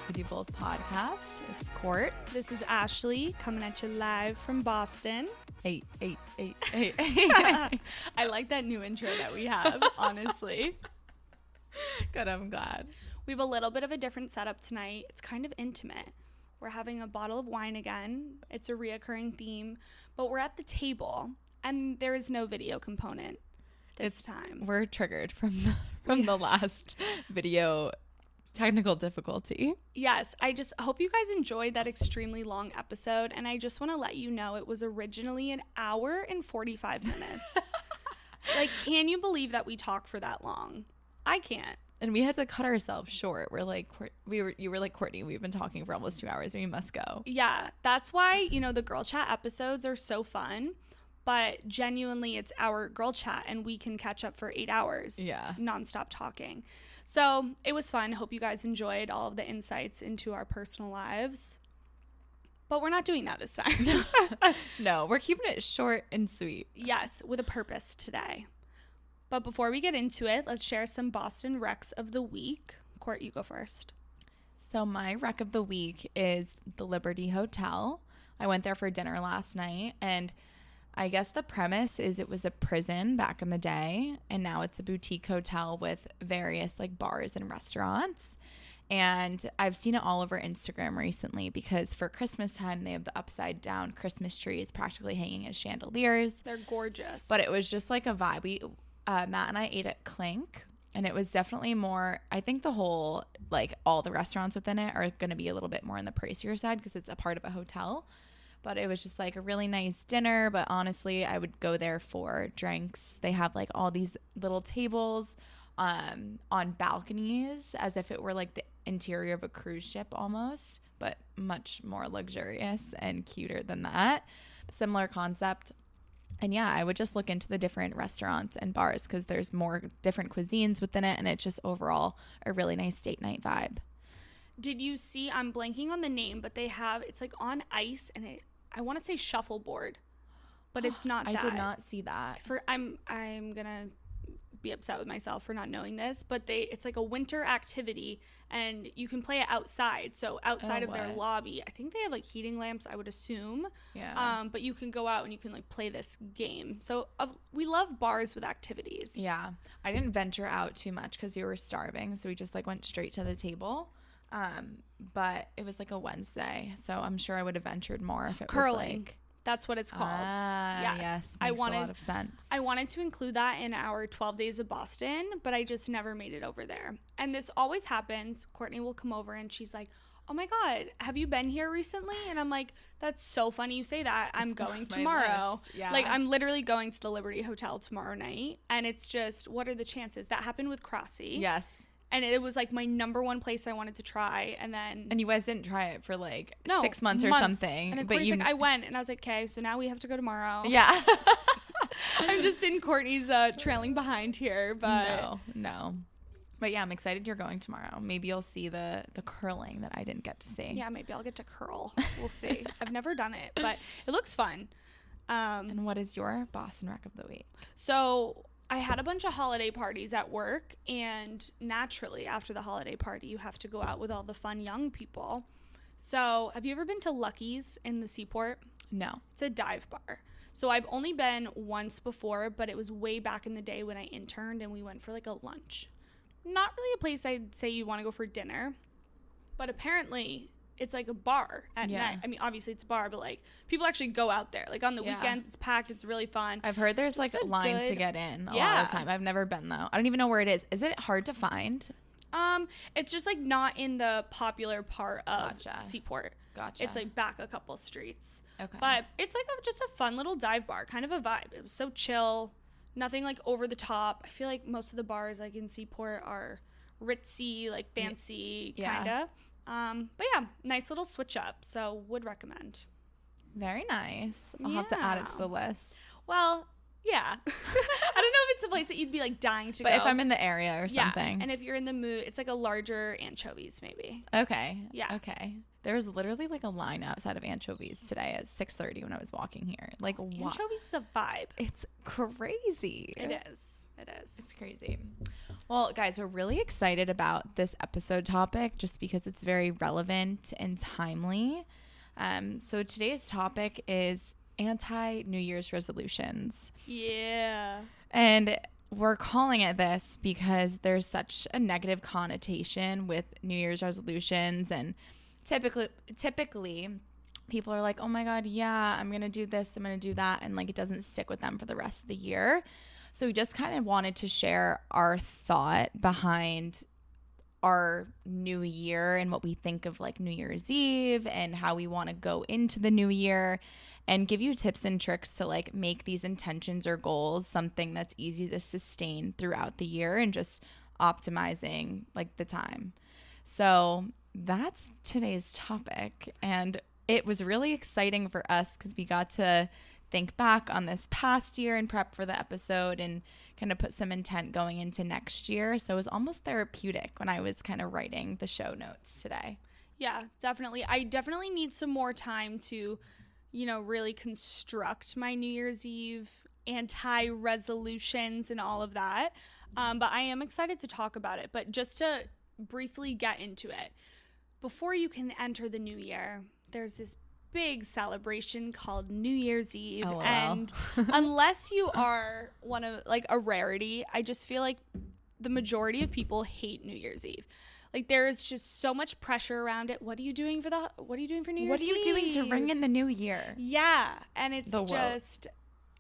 YCDB Podcast. It's Court. This is Ashley coming at you live from Boston. Hey. I like that new intro that we have, honestly. Good, I'm glad. We have a little bit of a different setup tonight. It's kind of intimate. We're having a bottle of wine again. It's a reoccurring theme, but we're at the table and there is no video component this time. We're triggered from the last video technical difficulty. Yes, I just hope you guys enjoyed that extremely long episode, and I just want to let you know it was originally an hour and 45 minutes. Like, can you believe that we talk for that long? I can't. And we had to cut ourselves short. We're like, you were like, Courtney, we've been talking for almost 2 hours. We must go. Yeah, that's why, the girl chat episodes are so fun. But genuinely, it's our girl chat, and we can catch up for 8 hours. Yeah. Nonstop talking. So it was fun. Hope you guys enjoyed all of the insights into our personal lives. But we're not doing that this time. No, we're keeping it short and sweet. Yes, with a purpose today. But before we get into it, let's share some Boston recs of the week. Court, you go first. So my rec of the week is the Liberty Hotel. I went there for dinner last night, and I guess the premise is it was a prison back in the day, and now it's a boutique hotel with various like bars and restaurants. And I've seen it all over Instagram recently because for Christmas time, they have the upside down Christmas trees practically hanging as chandeliers. They're gorgeous. But it was just like a vibe. Matt and I ate at Clink, and it was definitely more, I think the whole, like all the restaurants within it are going to be a little bit more on the pricier side because it's a part of a hotel. But it was just like a really nice dinner. But honestly, I would go there for drinks. They have like all these little tables on balconies as if it were like the interior of a cruise ship almost, but much more luxurious and cuter than that. Similar concept. And yeah, I would just look into the different restaurants and bars because there's more different cuisines within it. And it's just overall a really nice date night vibe. Did you see, I'm blanking on the name, but it's like on ice and I want to say shuffleboard, but it's not that. I did not see that. I'm going to be upset with myself for not knowing this, but it's like a winter activity and you can play it outside. So outside of their lobby, I think they have like heating lamps, I would assume. Yeah. But you can go out and you can like play this game. So we love bars with activities. Yeah. I didn't venture out too much because we were starving. So we just like went straight to the table. But it was like a Wednesday, so I'm sure I would have ventured more if it curling. Was like that's what it's called. Yes. Makes a lot of sense. I wanted to include that in our 12 days of Boston, but I just never made it over there. And this always happens. Courtney will come over and she's like, "Oh my God, have you been here recently?" And I'm like, "That's so funny you say that. I'm going tomorrow." Yeah. Like I'm literally going to the Liberty Hotel tomorrow night, and it's just, what are the chances? That happened with Crossy. Yes. And it was like my number one place I wanted to try. And you guys didn't try it for like 6 months or something. And then Courtney's like, I went. And I was like, okay, so now we have to go tomorrow. Yeah. I'm just in Courtney's trailing behind here. But No. But yeah, I'm excited you're going tomorrow. Maybe you'll see the curling that I didn't get to see. Yeah, maybe I'll get to curl. We'll see. I've never done it, but it looks fun. And what is your Boston rec of the week? So I had a bunch of holiday parties at work, and naturally after the holiday party you have to go out with all the fun young people. So have you ever been to Lucky's in the Seaport? No. It's a dive bar. So I've only been once before, but it was way back in the day when I interned and we went for like a lunch. Not really a place I'd say you want to go for dinner, but apparently it's like a bar at night. I mean, obviously it's a bar, but like people actually go out there. Like on the weekends, it's packed. It's really fun. I've heard there's like lines to get in a lot of the time. I've never been though. I don't even know where it is. Is it hard to find? It's just like not in the popular part of Seaport. Gotcha. It's like back a couple streets. Okay. But it's like just a fun little dive bar, kind of a vibe. It was so chill. Nothing like over the top. I feel like most of the bars like in Seaport are ritzy, like fancy kind of. But yeah, nice little switch up. So would recommend. Very nice. I'll have to add it to the list. Well, yeah. I don't know if it's a place that you'd be like dying to go. But if I'm in the area or something. And if you're in the mood, it's like a larger Anchovies maybe. Okay. Yeah. Okay. There was literally like a line outside of Anchovies today at 6:30 when I was walking here. Like, Anchovies is a vibe. It's crazy. It is. It's crazy. Well, guys, we're really excited about this episode topic just because it's very relevant and timely. So today's topic is anti-New Year's resolutions. Yeah. And we're calling it this because there's such a negative connotation with New Year's resolutions, and typically people are like, oh my God, yeah, I'm going to do this, I'm going to do that. And like, it doesn't stick with them for the rest of the year. So we just kind of wanted to share our thought behind our new year and what we think of like New Year's Eve and how we want to go into the new year, and give you tips and tricks to like make these intentions or goals something that's easy to sustain throughout the year and just optimizing like the time. So that's today's topic. And it was really exciting for us because we got to think back on this past year and prep for the episode and kind of put some intent going into next year. So it was almost therapeutic when I was kind of writing the show notes today. Yeah, definitely. I definitely need some more time to, really construct my New Year's Eve anti-resolutions and all of that. But I am excited to talk about it. But just to briefly get into it, before you can enter the new year, there's this big celebration called New Year's Eve. Oh, wow. And unless you are one of like a rarity, I just feel like the majority of people hate New Year's Eve. Like, there is just so much pressure around it. What are you doing for New Year's Eve? What are you doing to ring in the new year? Yeah. And it's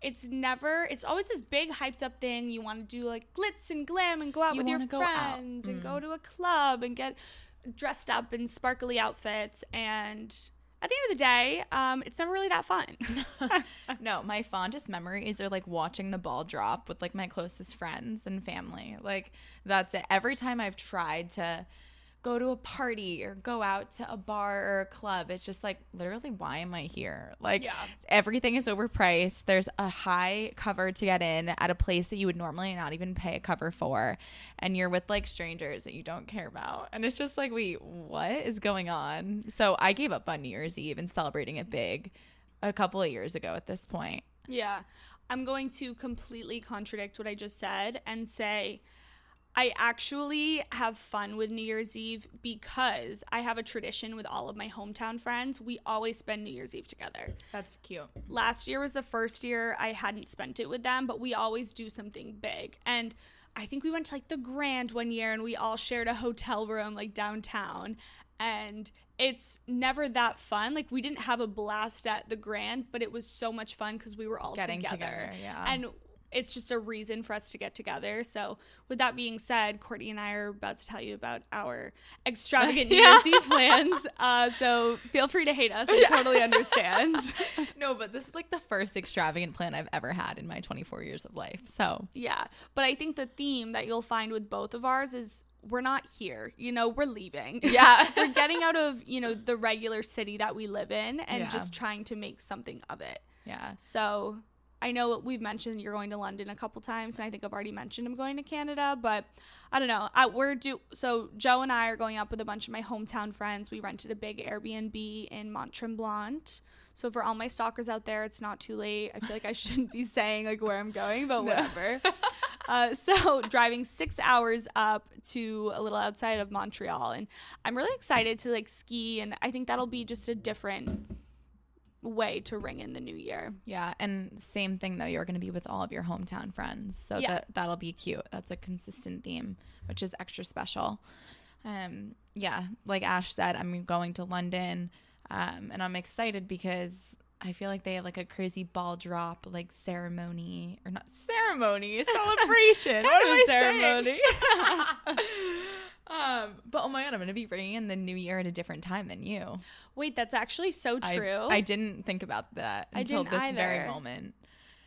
it's always this big hyped up thing. You want to do like glitz and glam and go out with your friends and go to a club and get dressed up in sparkly outfits. And at the end of the day, it's never really that fun. No, my fondest memories are like watching the ball drop with like my closest friends and family. Like, that's it. Every time I've tried to go to a party or go out to a bar or a club, it's just like, literally, why am I here? Like, everything is overpriced. There's a high cover to get in at a place that you would normally not even pay a cover for, and you're with like strangers that you don't care about, and it's just like, wait, what is going on? So I gave up on New Year's Eve and celebrating it big a couple of years ago at this point. Yeah, I'm going to completely contradict what I just said and say I actually have fun with New Year's Eve because I have a tradition with all of my hometown friends. We always spend New Year's Eve together. That's cute. Last year was the first year I hadn't spent it with them, but we always do something big. And I think we went to like the Grand one year and we all shared a hotel room like downtown. And it's never that fun. Like, we didn't have a blast at the Grand, but it was so much fun because we were all together. Yeah. And it's just a reason for us to get together. So with that being said, Courtney and I are about to tell you about our extravagant New Year's Eve plans. So feel free to hate us. I totally understand. No, but this is like the first extravagant plan I've ever had in my 24 years of life. So yeah, but I think the theme that you'll find with both of ours is we're not here, we're leaving. Yeah. We're getting out of, the regular city that we live in and just trying to make something of it. Yeah. So I know we've mentioned you're going to London a couple times, and I think I've already mentioned I'm going to Canada, but I don't know. So Joe and I are going up with a bunch of my hometown friends. We rented a big Airbnb in Mont Tremblant. So for all my stalkers out there, it's not too late. I feel like I shouldn't be saying like where I'm going, but whatever. So driving 6 hours up to a little outside of Montreal, and I'm really excited to like ski, and I think that'll be just a different way to ring in the new year. Yeah, and same thing though, you're going to be with all of your hometown friends, so that'll be cute. That's a consistent theme, which is extra special. Like Ash said, I'm going to London, and I'm excited because I feel like they have like a crazy ball drop like ceremony, or not ceremony, celebration. What am I ceremony? But oh my God, I'm going to be ringing in the new year at a different time than you. Wait, that's actually so true. I didn't think about that until this either. very moment.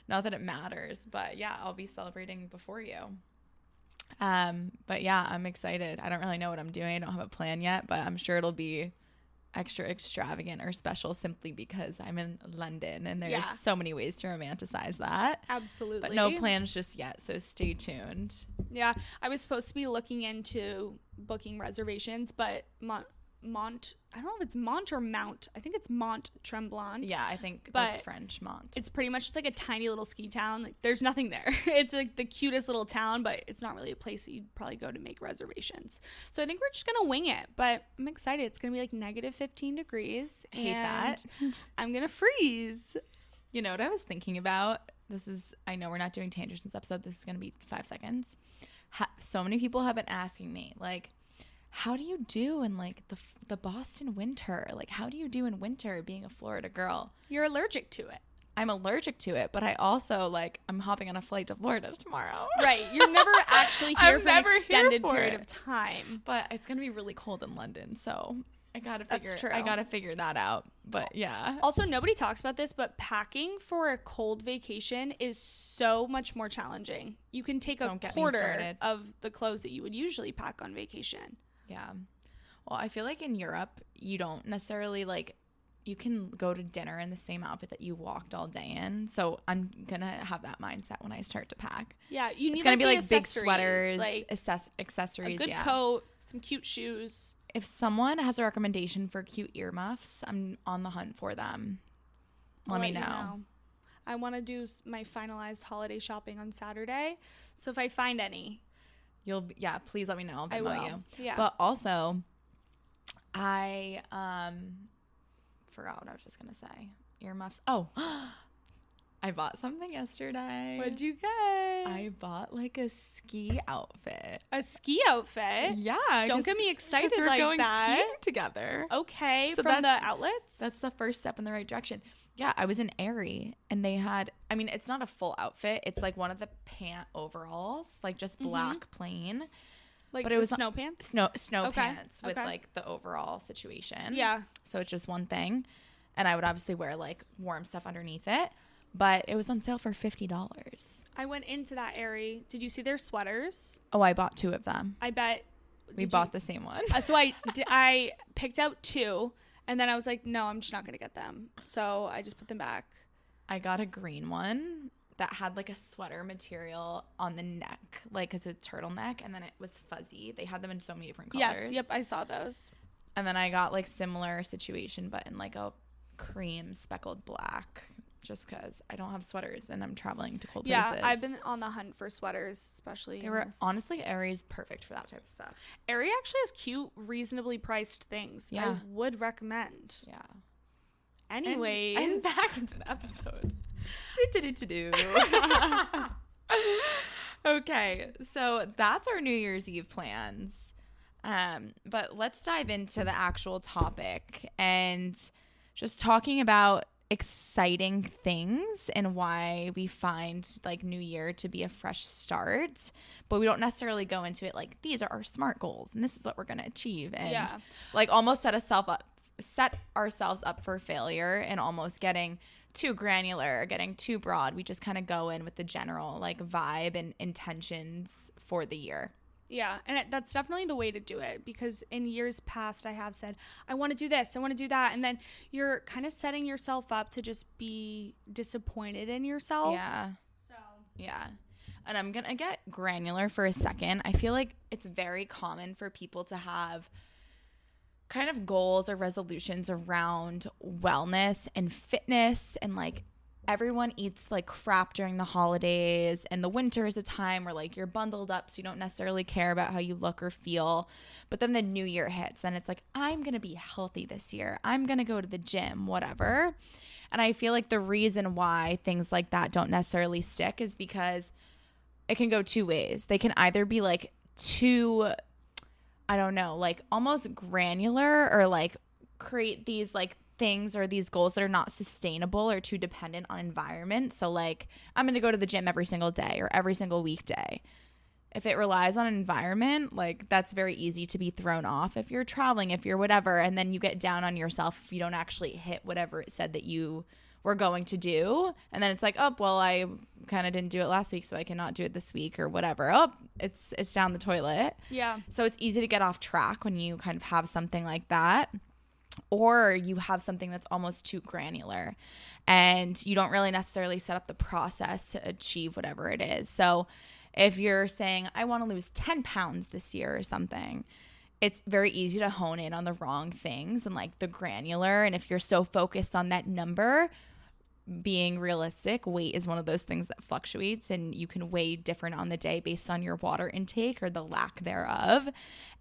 Not that it matters, but yeah, I'll be celebrating before you. But yeah, I'm excited. I don't really know what I'm doing. I don't have a plan yet, but I'm sure it'll be extra extravagant or special simply because I'm in London and there's so many ways to romanticize that. Absolutely. But no plans just yet, so stay tuned. Yeah, I was supposed to be looking into booking reservations, but I don't know if it's Mont or Mount. I think it's Mont Tremblant. Yeah, I think but that's French, Mont. It's pretty much just like a tiny little ski town. Like, there's nothing there. It's like the cutest little town, but it's not really a place that you'd probably go to make reservations. So I think we're just gonna wing it. But I'm excited. It's gonna be like negative 15 degrees. Hate that. I'm gonna freeze. You know what I was thinking about? I know we're not doing tangents this episode. This is gonna be 5 seconds. So many people have been asking me, like, how do you do in like the Boston winter? Like, how do you do in winter being a Florida girl? You're allergic to it. I'm allergic to it, but I also I'm hopping on a flight to Florida tomorrow. Right. You're never actually here for an extended period of time. But it's going to be really cold in London, so I got to figure that out. But yeah. Also, nobody talks about this, but packing for a cold vacation is so much more challenging. You can take a quarter of the clothes that you would usually pack on vacation. Yeah. Well, I feel like in Europe, you don't necessarily you can go to dinner in the same outfit that you walked all day in. So I'm going to have that mindset when I start to pack. Yeah. You need it's going to be like big sweaters, accessories. A good coat, some cute shoes. If someone has a recommendation for cute earmuffs, I'm on the hunt for them. Let me know. I want to do my finalized holiday shopping on Saturday. So if I find any, please let me know. I'll I will. You. Yeah. But also, I forgot what I was just gonna say. Earmuffs. Oh, I bought something yesterday. What'd you get? I bought like a ski outfit. A ski outfit? Yeah. Don't get me excited we're like going that. Skiing together. Okay. So from the outlets? That's the first step in the right direction. Yeah, I was in Aerie and they had, it's not a full outfit. It's like one of the pant overalls, like just black plain. Like, but it was snow pants? Snow pants with like the overall situation. Yeah. So it's just one thing. And I would obviously wear like warm stuff underneath it. But it was on sale for $50. I went into that Aerie. Did you see their sweaters? Oh, I bought 2 of them. I bet. We bought the same one. So I picked out 2. And then I was like, no, I'm just not going to get them. So I just put them back. I got a green one that had like a sweater material on the neck, like it's a turtleneck, and then it was fuzzy. They had them in so many different colors. Yes, yep, I saw those. And then I got like similar situation, but in like a cream speckled black, just because I don't have sweaters and I'm traveling to cold places. Yeah, I've been on the hunt for sweaters, especially. Honestly, Aerie's perfect for that type of stuff. Aerie actually has cute, reasonably priced things. Yeah. I would recommend. Yeah. Anyways. And back into the episode. Okay, so that's our New Year's Eve plans. But let's dive into the actual topic and just talking about exciting things and why we find like New Year to be a fresh start, but we don't necessarily go into it like these are our SMART goals and this is what we're going to achieve, and like almost set ourselves up for failure and almost getting too granular, getting too broad. We just kind of go in with the general like vibe and intentions for the year. Yeah, and that's definitely the way to do it, because in years past I have said, I want to do this, I want to do that, and then you're kind of setting yourself up to just be disappointed in yourself. Yeah. Yeah. And I'm going to get granular for a second. I feel like it's very common for people to have kind of goals or resolutions around wellness and fitness, and like everyone eats like crap during the holidays, and the winter is a time where like you're bundled up so you don't necessarily care about how you look or feel. But then the new year hits and it's like, I'm going to be healthy this year. I'm going to go to the gym, whatever. And I feel like the reason why things like that don't necessarily stick is because it can go 2 ways. They can either be like too, I don't know, like almost granular, or like create these like things or these goals that are not sustainable or too dependent on environment. So like, I'm going to go to the gym every single day or every single weekday. If it relies on an environment, like that's very easy to be thrown off if you're traveling, if you're whatever, and then you get down on yourself if you don't actually hit whatever it said that you were going to do. And then it's like, oh, well, I kind of didn't do it last week, so I cannot do it this week or whatever. Oh, it's down the toilet. Yeah. So it's easy to get off track when you kind of have something like that. Or you have something that's almost too granular and you don't really necessarily set up the process to achieve whatever it is. So if you're saying, I want to lose 10 pounds this year or something, it's very easy to hone in on the wrong things and like the granular. And if you're so focused on that number, being realistic, weight is one of those things that fluctuates, and you can weigh different on the day based on your water intake or the lack thereof.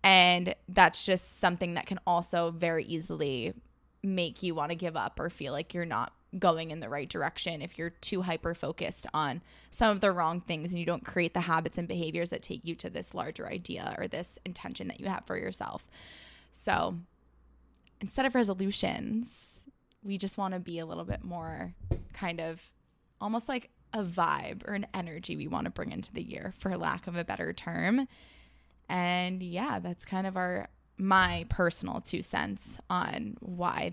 And that's just something that can also very easily make you want to give up or feel like you're not going in the right direction if you're too hyper focused on some of the wrong things and you don't create the habits and behaviors that take you to this larger idea or this intention that you have for yourself. So instead of resolutions, we just want to be a little bit more kind of almost like a vibe or an energy we want to bring into the year, for lack of a better term. And yeah, that's kind of my personal 2 cents on why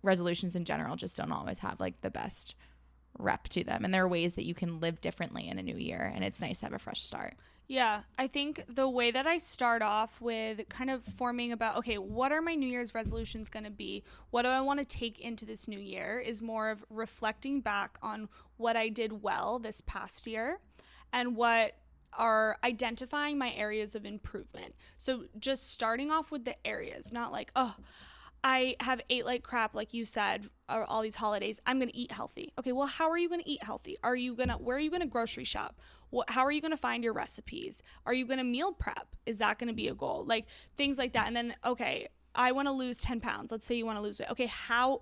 resolutions in general just don't always have like the best rep to them. And there are ways that you can live differently in a new year, and it's nice to have a fresh start. Yeah, I think the way that I start off with kind of forming about, okay, what are my New Year's resolutions going to be? What do I want to take into this new year is more of reflecting back on what I did well this past year and what are identifying my areas of improvement. So just starting off with the areas, not like, oh, I have ate like crap, like you said, all these holidays. I'm going to eat healthy. Okay, well, how are you going to eat healthy? Where are you going to grocery shop? How are you going to find your recipes? Are you going to meal prep? Is that going to be a goal? Like things like that. And then, okay, I want to lose 10 pounds. Let's say you want to lose weight. Okay,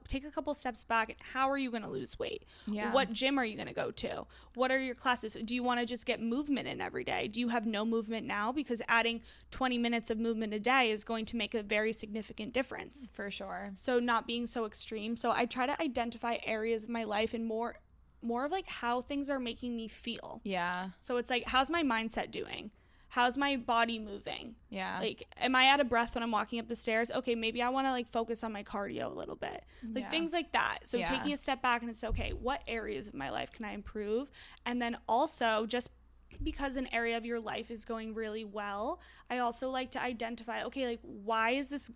take a couple steps back. How are you going to lose weight? Yeah. What gym are you going to go to? What are your classes? Do you want to just get movement in every day? Do you have no movement now? Because adding 20 minutes of movement a day is going to make a very significant difference. For sure. So not being so extreme. So I try to identify areas of my life and more of like how things are making me feel. Yeah. So it's like, how's my mindset doing? How's my body moving? Yeah. Like, am I out of breath when I'm walking up the stairs? Okay, maybe I want to like focus on my cardio a little bit. Like things like that. So taking a step back and it's okay, what areas of my life can I improve? And then also just because an area of your life is going really well, I also like to identify, okay, like why is this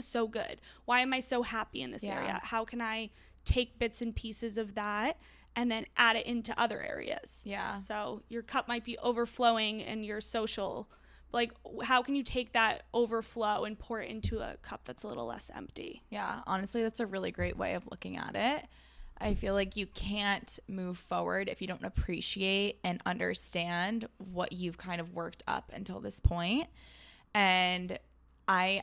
so good? Why am I so happy in this area? How can I take bits and pieces of that and then add it into other areas? Yeah. So your cup might be overflowing in your social, like how can you take that overflow and pour it into a cup that's a little less empty? Yeah, honestly, that's a really great way of looking at it. I feel like you can't move forward if you don't appreciate and understand what you've kind of worked up until this point. And I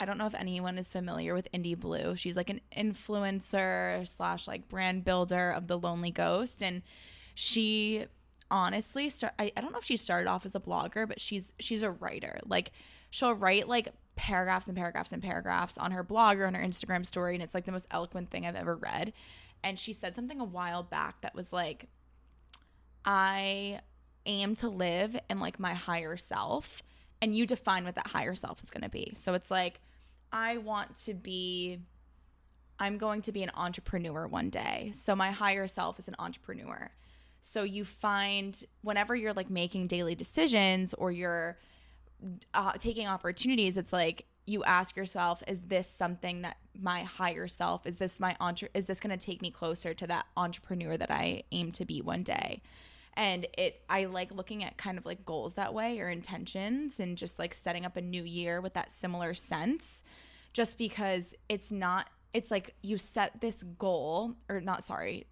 don't know if anyone is familiar with Indie Blue. She's like an influencer / like brand builder of The Lonely Ghost. And she honestly I don't know if she started off as a blogger, but she's a writer. Like she'll write like paragraphs and paragraphs and paragraphs on her blog or on her Instagram story. And it's like the most eloquent thing I've ever read. And she said something a while back that was like, I aim to live in like my higher self, and you define what that higher self is going to be. So it's like, I'm going to be an entrepreneur one day. So my higher self is an entrepreneur. So you find whenever you're like making daily decisions or you're taking opportunities, it's like you ask yourself, is this something that my higher self, is this going to take me closer to that entrepreneur that I aim to be one day? And I like looking at kind of like goals that way, or intentions, and just like setting up a new year with that similar sense, just because it's like you set this goal, or not, sorry,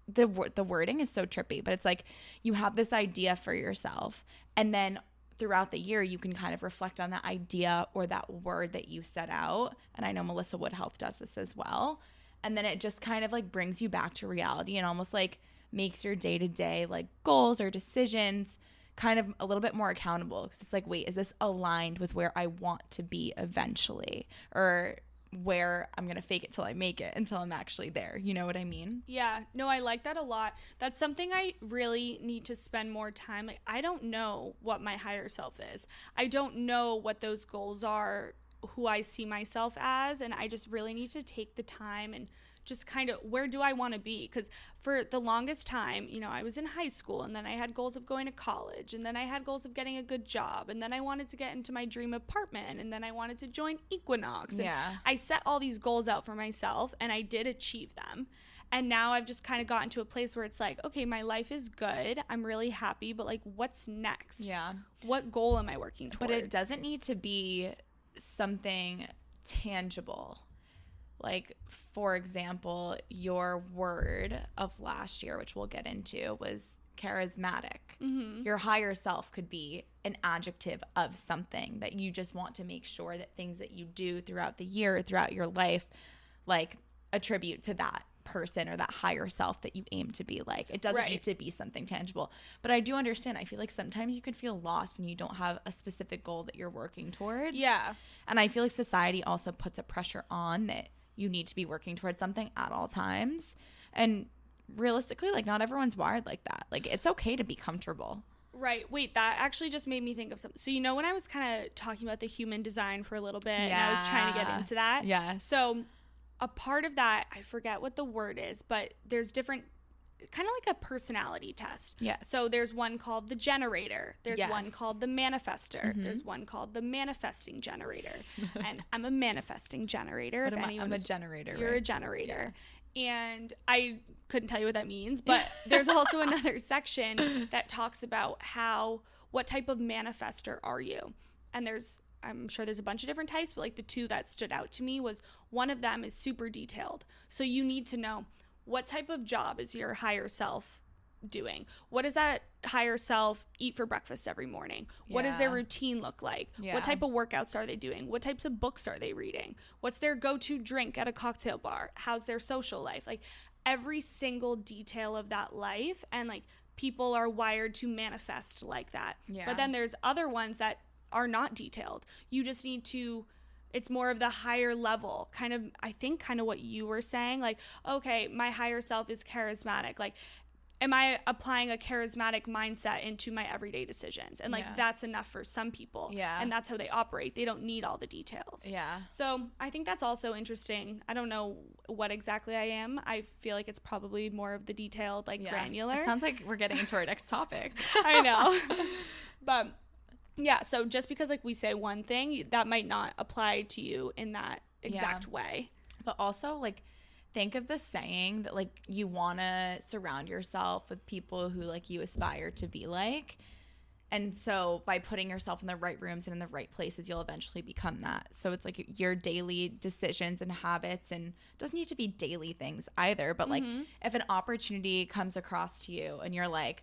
the wording is so trippy, but it's like you have this idea for yourself, and then throughout the year you can kind of reflect on that idea or that word that you set out. And I know Melissa Wood Health does this as well. And then it just kind of like brings you back to reality and almost like makes your day-to-day like goals or decisions kind of a little bit more accountable, because it's like, wait, is this aligned with where I want to be eventually, or where I'm going to fake it till I make it until I'm actually there? You know what I mean? Yeah, no, I like that a lot. That's something I really need to spend more time. Like, I don't know what my higher self is. I don't know what those goals are, who I see myself as, and I just really need to take the time and just kind of, where do I want to be? Because for the longest time, you know, I was in high school, and then I had goals of going to college, and then I had goals of getting a good job, and then I wanted to get into my dream apartment, and then I wanted to join Equinox. And I set all these goals out for myself, and I did achieve them. And now I've just kind of gotten to a place where it's like, okay, my life is good. I'm really happy, but like, what's next? Yeah. What goal am I working towards? But it doesn't need to be something tangible. Like, for example, your word of last year, which we'll get into, was charismatic. Mm-hmm. Your higher self could be an adjective of something that you just want to make sure that things that you do throughout the year, throughout your life, like attribute to that person or that higher self that you aim to be like. It doesn't need to be something tangible. But I do understand. I feel like sometimes you could feel lost when you don't have a specific goal that you're working towards. Yeah. And I feel like society also puts a pressure on that you need to be working towards something at all times. And realistically, like, not everyone's wired like that. Like, it's okay to be comfortable. Right. Wait, that actually just made me think of something. So, you know, when I was kind of talking about the human design for a little bit, and I was trying to get into that. Yeah. So a part of that, I forget what the word is, but there's different, kind of like a personality test. Yes. So there's one called the generator. There's one called the manifester. Mm-hmm. There's one called the manifesting generator. And I'm a manifesting generator. I'm a generator. You're a generator. Yeah. And I couldn't tell you what that means, but there's also another section that talks about what type of manifester are you? And I'm sure there's a bunch of different types, but like the two that stood out to me was one of them is super detailed. So you need to know what type of job is your higher self doing? What does that higher self eat for breakfast every morning? What does their routine look like? What type of workouts are they doing? What types of books are they reading? What's their go-to drink at a cocktail bar? How's their social life? Like every single detail of that life, and like people are wired to manifest like that. Yeah. But then there's other ones that are not detailed. You just need to, it's more of the higher level, kind of, I think kind of what you were saying, like, okay, my higher self is charismatic. Like, am I applying a charismatic mindset into my everyday decisions? And like, that's enough for some people. Yeah. And that's how they operate. They don't need all the details. Yeah. So I think that's also interesting. I don't know what exactly I am. I feel like it's probably more of the detailed, like granular. It sounds like we're getting into our next topic. I know. But yeah, so just because like we say one thing, that might not apply to you in that exact way. But also like, think of the saying that like you want to surround yourself with people who like you aspire to be like. And so by putting yourself in the right rooms and in the right places, you'll eventually become that. So it's like your daily decisions and habits, and it doesn't need to be daily things either. But like if an opportunity comes across to you and you're like,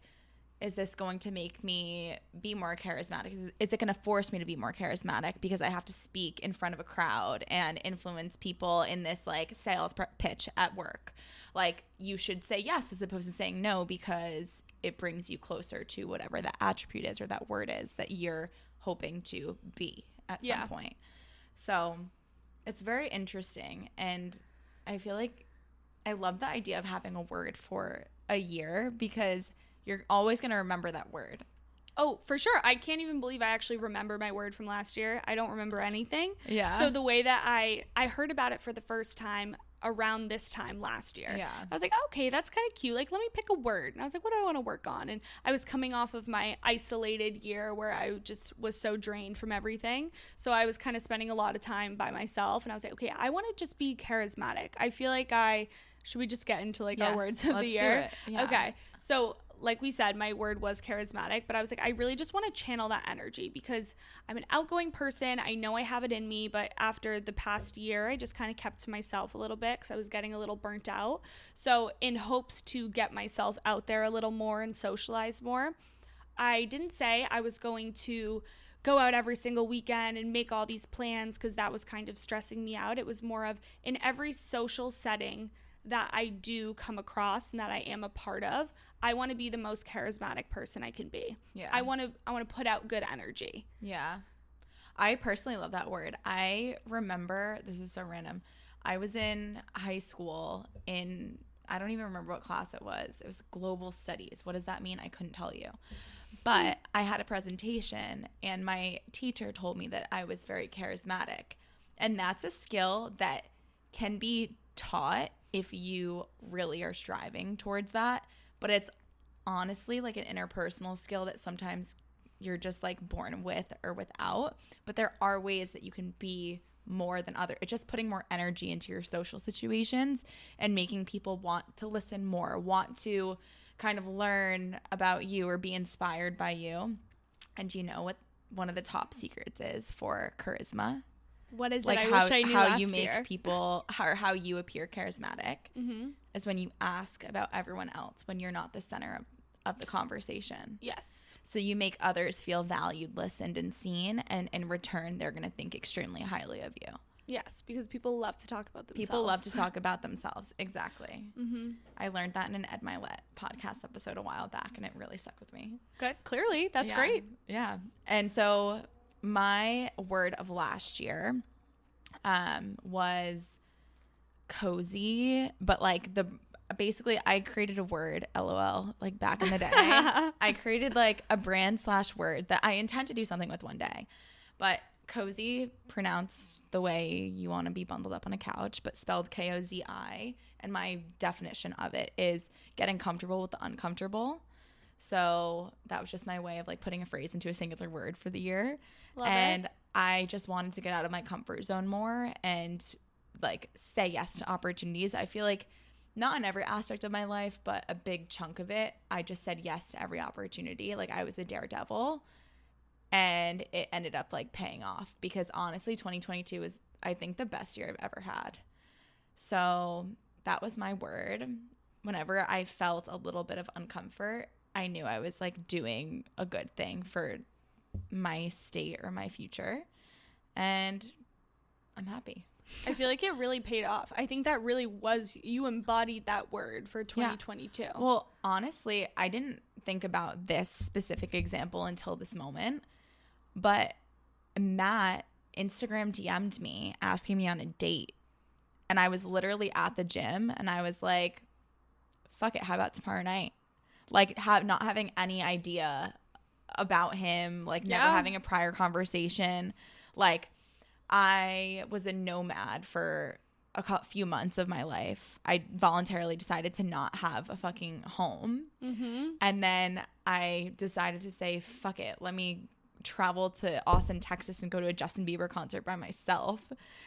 is this going to make me be more charismatic? Is it going to force me to be more charismatic because I have to speak in front of a crowd and influence people in this like sales pitch at work? Like, you should say yes as opposed to saying no, because it brings you closer to whatever that attribute is or that word is that you're hoping to be at some point. So it's very interesting. And I feel like I love the idea of having a word for a year, because you're always going to remember that word. Oh, for sure. I can't even believe I actually remember my word from last year. I don't remember anything. Yeah. So the way that I heard about it for the first time around this time last year. Yeah. I was like, okay, that's kind of cute. Like, let me pick a word. And I was like, what do I want to work on? And I was coming off of my isolated year where I just was so drained from everything. So I was kind of spending a lot of time by myself. And I was like, okay, I want to just be charismatic. I feel like should we just get into like our words of the year? Let's do it. Yeah. Okay. So like we said, my word was charismatic, but I was like, I really just want to channel that energy because I'm an outgoing person. I know I have it in me, but after the past year, I just kind of kept to myself a little bit because I was getting a little burnt out. So in hopes to get myself out there a little more and socialize more, I didn't say I was going to go out every single weekend and make all these plans because that was kind of stressing me out. It was more of in every social setting that I do come across and that I am a part of, I want to be the most charismatic person I can be. Yeah. I want to put out good energy. Yeah. I personally love that word. I remember, this is so random, I was in high school I don't even remember what class it was. It was global studies. What does that mean? I couldn't tell you. But I had a presentation and my teacher told me that I was very charismatic. And that's a skill that can be taught if you really are striving towards that. But it's honestly like an interpersonal skill that sometimes you're just like born with or without. But there are ways that you can be more than other. It's just putting more energy into your social situations and making people want to listen more, want to kind of learn about you or be inspired by you. And you know what one of the top secrets is for charisma? What is like it? I how, wish I knew how last you make year. people how you appear charismatic Mm-hmm. is when you ask about everyone else when you're not the center of the conversation. Yes. So you make others feel valued, listened, and seen, and in return they're going to think extremely highly of you. Yes, because people love to talk about themselves. People love to talk about themselves. Exactly. Mm-hmm. I learned that in an Ed Milet podcast episode a while back, and it really stuck with me. Good. Clearly, that's great. Yeah. And so my word of last year was cozy, but like basically I created a word, LOL, like back in the day. I created like a brand / word that I intend to do something with one day. But cozy, pronounced the way you want to be bundled up on a couch, but spelled Kozi. And my definition of it is getting comfortable with the uncomfortable. So that was just my way of like putting a phrase into a singular word for the year. And I just wanted to get out of my comfort zone more and like say yes to opportunities. I feel like not in every aspect of my life, but a big chunk of it, I just said yes to every opportunity. Like I was a daredevil, and it ended up like paying off because honestly 2022 is I think the best year I've ever had. So that was my word. Whenever I felt a little bit of uncomfort, I knew I was like doing a good thing for my state or my future, and I'm happy. I feel like it really paid off. I think that really was, you embodied that word for 2022. Yeah. Well, honestly, I didn't think about this specific example until this moment, but Matt Instagram DM'd me asking me on a date, and I was literally at the gym, and I was like, fuck it, how about tomorrow night? Like not having any idea about him, like never having a prior conversation. Like I was a nomad for a few months of my life. I voluntarily decided to not have a fucking home. Mm-hmm. And then I decided to say, fuck it, let me travel to Austin, Texas and go to a Justin Bieber concert by myself.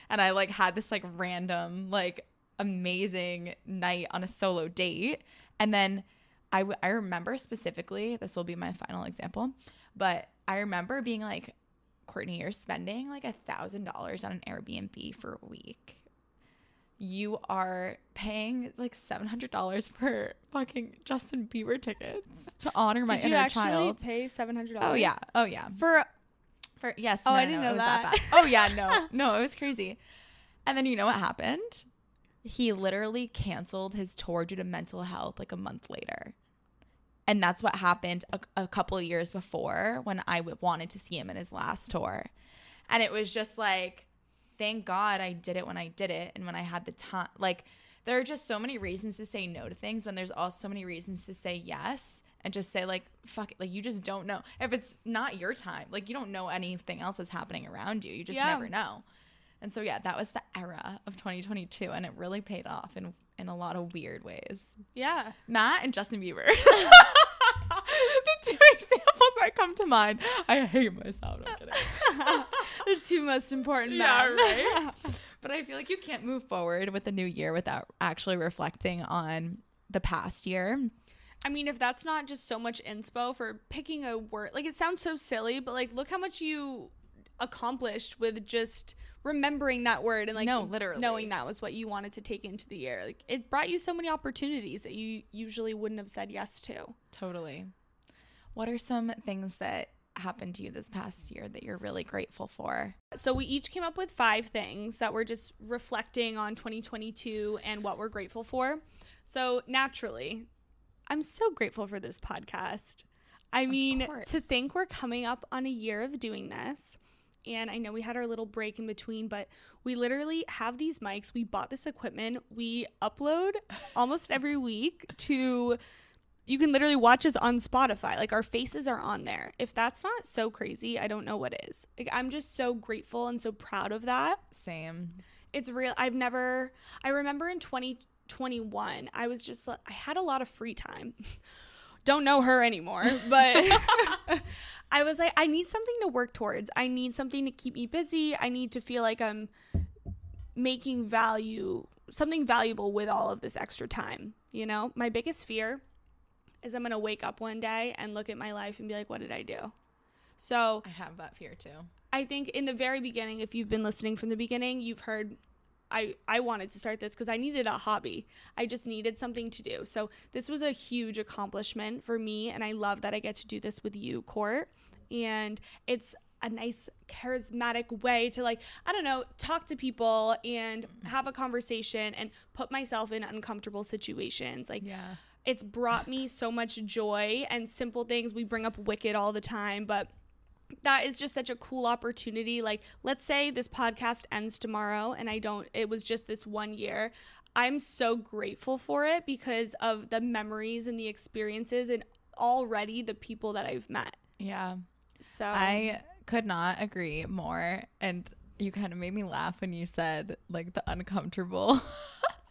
And I like had this like random, like amazing night on a solo date. And then I remember specifically, this will be my final example, but I remember being like, Courtney, you're spending like $1,000 on an Airbnb for a week. You are paying like $700 for fucking Justin Bieber tickets to honor my inner child. Did you actually pay $700? Oh yeah. For yes. Oh, no, I didn't know it was that. bad. Oh yeah, no, it was crazy. And then you know what happened? He literally canceled his tour due to mental health like a month later. And that's what happened a couple of years before when I wanted to see him in his last tour. And it was just like, thank God I did it when I did it and when I had the time. Like, there are just so many reasons to say no to things when there's also so many reasons to say yes and just say, like, fuck it. Like, you just don't know. If it's not your time, like, you don't know anything else that's happening around you. You just never know. And so, yeah, that was the era of 2022, and it really paid off in a lot of weird ways. Yeah. Matt and Justin Bieber. The two examples that come to mind. I hate myself. No, I'm kidding. The two most important men. Yeah, right? But I feel like you can't move forward with the new year without actually reflecting on the past year. I mean, if that's not just so much inspo for picking a word, like it sounds so silly, but like look how much you accomplished with just remembering that word and like literally knowing that was what you wanted to take into the year. Like it brought you so many opportunities that you usually wouldn't have said yes to. Totally. What are some things that happened to you this past year that you're really grateful for? So we each came up with 5 things that we're just reflecting on 2022 and what we're grateful for. So naturally, I'm so grateful for this podcast. I mean, to think we're coming up on a year of doing this. And I know we had our little break in between, but we literally have these mics. We bought this equipment. We upload almost every week to, you can literally watch us on Spotify. Like our faces are on there. If that's not so crazy, I don't know what is. Like I'm just so grateful and so proud of that. Same. It's real. I remember in 2021, I was just, I had a lot of free time. don't know her anymore, but I was like, I need something to work towards. I need something to keep me busy. I need to feel like I'm making something valuable with all of this extra time. You know, my biggest fear is I'm going to wake up one day and look at my life and be like, what did I do? So I have that fear too. I think in the very beginning, if you've been listening from the beginning, you've heard I wanted to start this because I needed a hobby. I just needed something to do. So this was a huge accomplishment for me, and I love that I get to do this with you, Court. And it's a nice, charismatic way to, like, I don't know, talk to people and have a conversation and put myself in uncomfortable situations. Like, yeah. It's brought me so much joy and simple things. We bring up Wicked all the time, but that is just such a cool opportunity. Like, let's say this podcast ends tomorrow and it was just this 1 year. I'm so grateful for it because of the memories and the experiences and already the people that I've met. Yeah. So I could not agree more. And you kind of made me laugh when you said, like, the uncomfortable.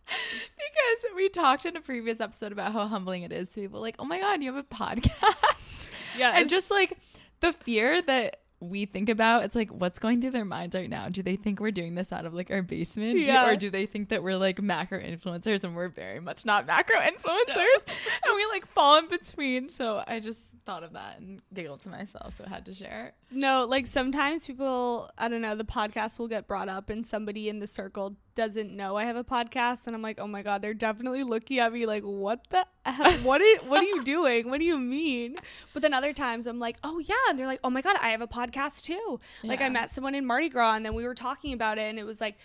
Because we talked in a previous episode about how humbling it is to people, like, oh my God, you have a podcast. Yes. And just like the fear that we think about, it's like, what's going through their minds right now? Do they think we're doing this out of like our basement? Yeah. Or do they think that we're like macro influencers, and we're very much not macro influencers? No. And we like fall in between. So I just thought of that and giggled to myself. So I had to share it. No, like sometimes people, I don't know, the podcast will get brought up and somebody in the circle doesn't know I have a podcast, and I'm like, oh my God, they're definitely looking at me like, what the heck? What are you doing? What do you mean? But then other times I'm like, oh yeah, and they're like, oh my God, I have a podcast too. Yeah. Like I met someone in Mardi Gras and then we were talking about it, and it was like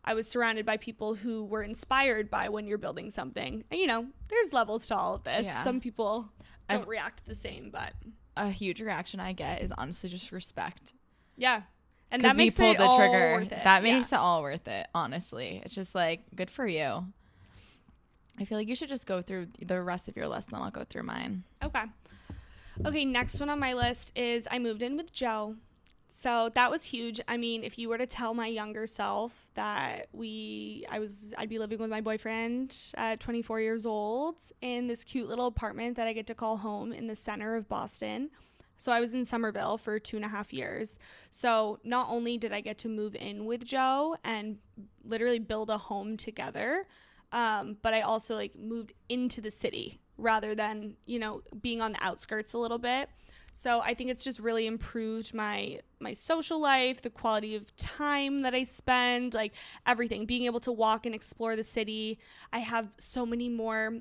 I was surrounded by people who were inspired by when you're building something. And you know, there's levels to all of this. Yeah. Some people don't react the same, but a huge reaction I get is honestly just respect. Yeah. And that makes it all worth it. That makes it all worth it, honestly. It's just like, good for you. I feel like you should just go through the rest of your list, then I'll go through mine. Okay, next one on my list is I moved in with Joe. So that was huge. I mean, if you were to tell my younger self that I'd be living with my boyfriend at 24 years old in this cute little apartment that I get to call home in the center of Boston. So I was in Somerville for 2.5 years. So not only did I get to move in with Joe and literally build a home together, but I also like moved into the city rather than, you know, being on the outskirts a little bit. So I think it's just really improved my social life, the quality of time that I spend, like everything, being able to walk and explore the city. I have so many more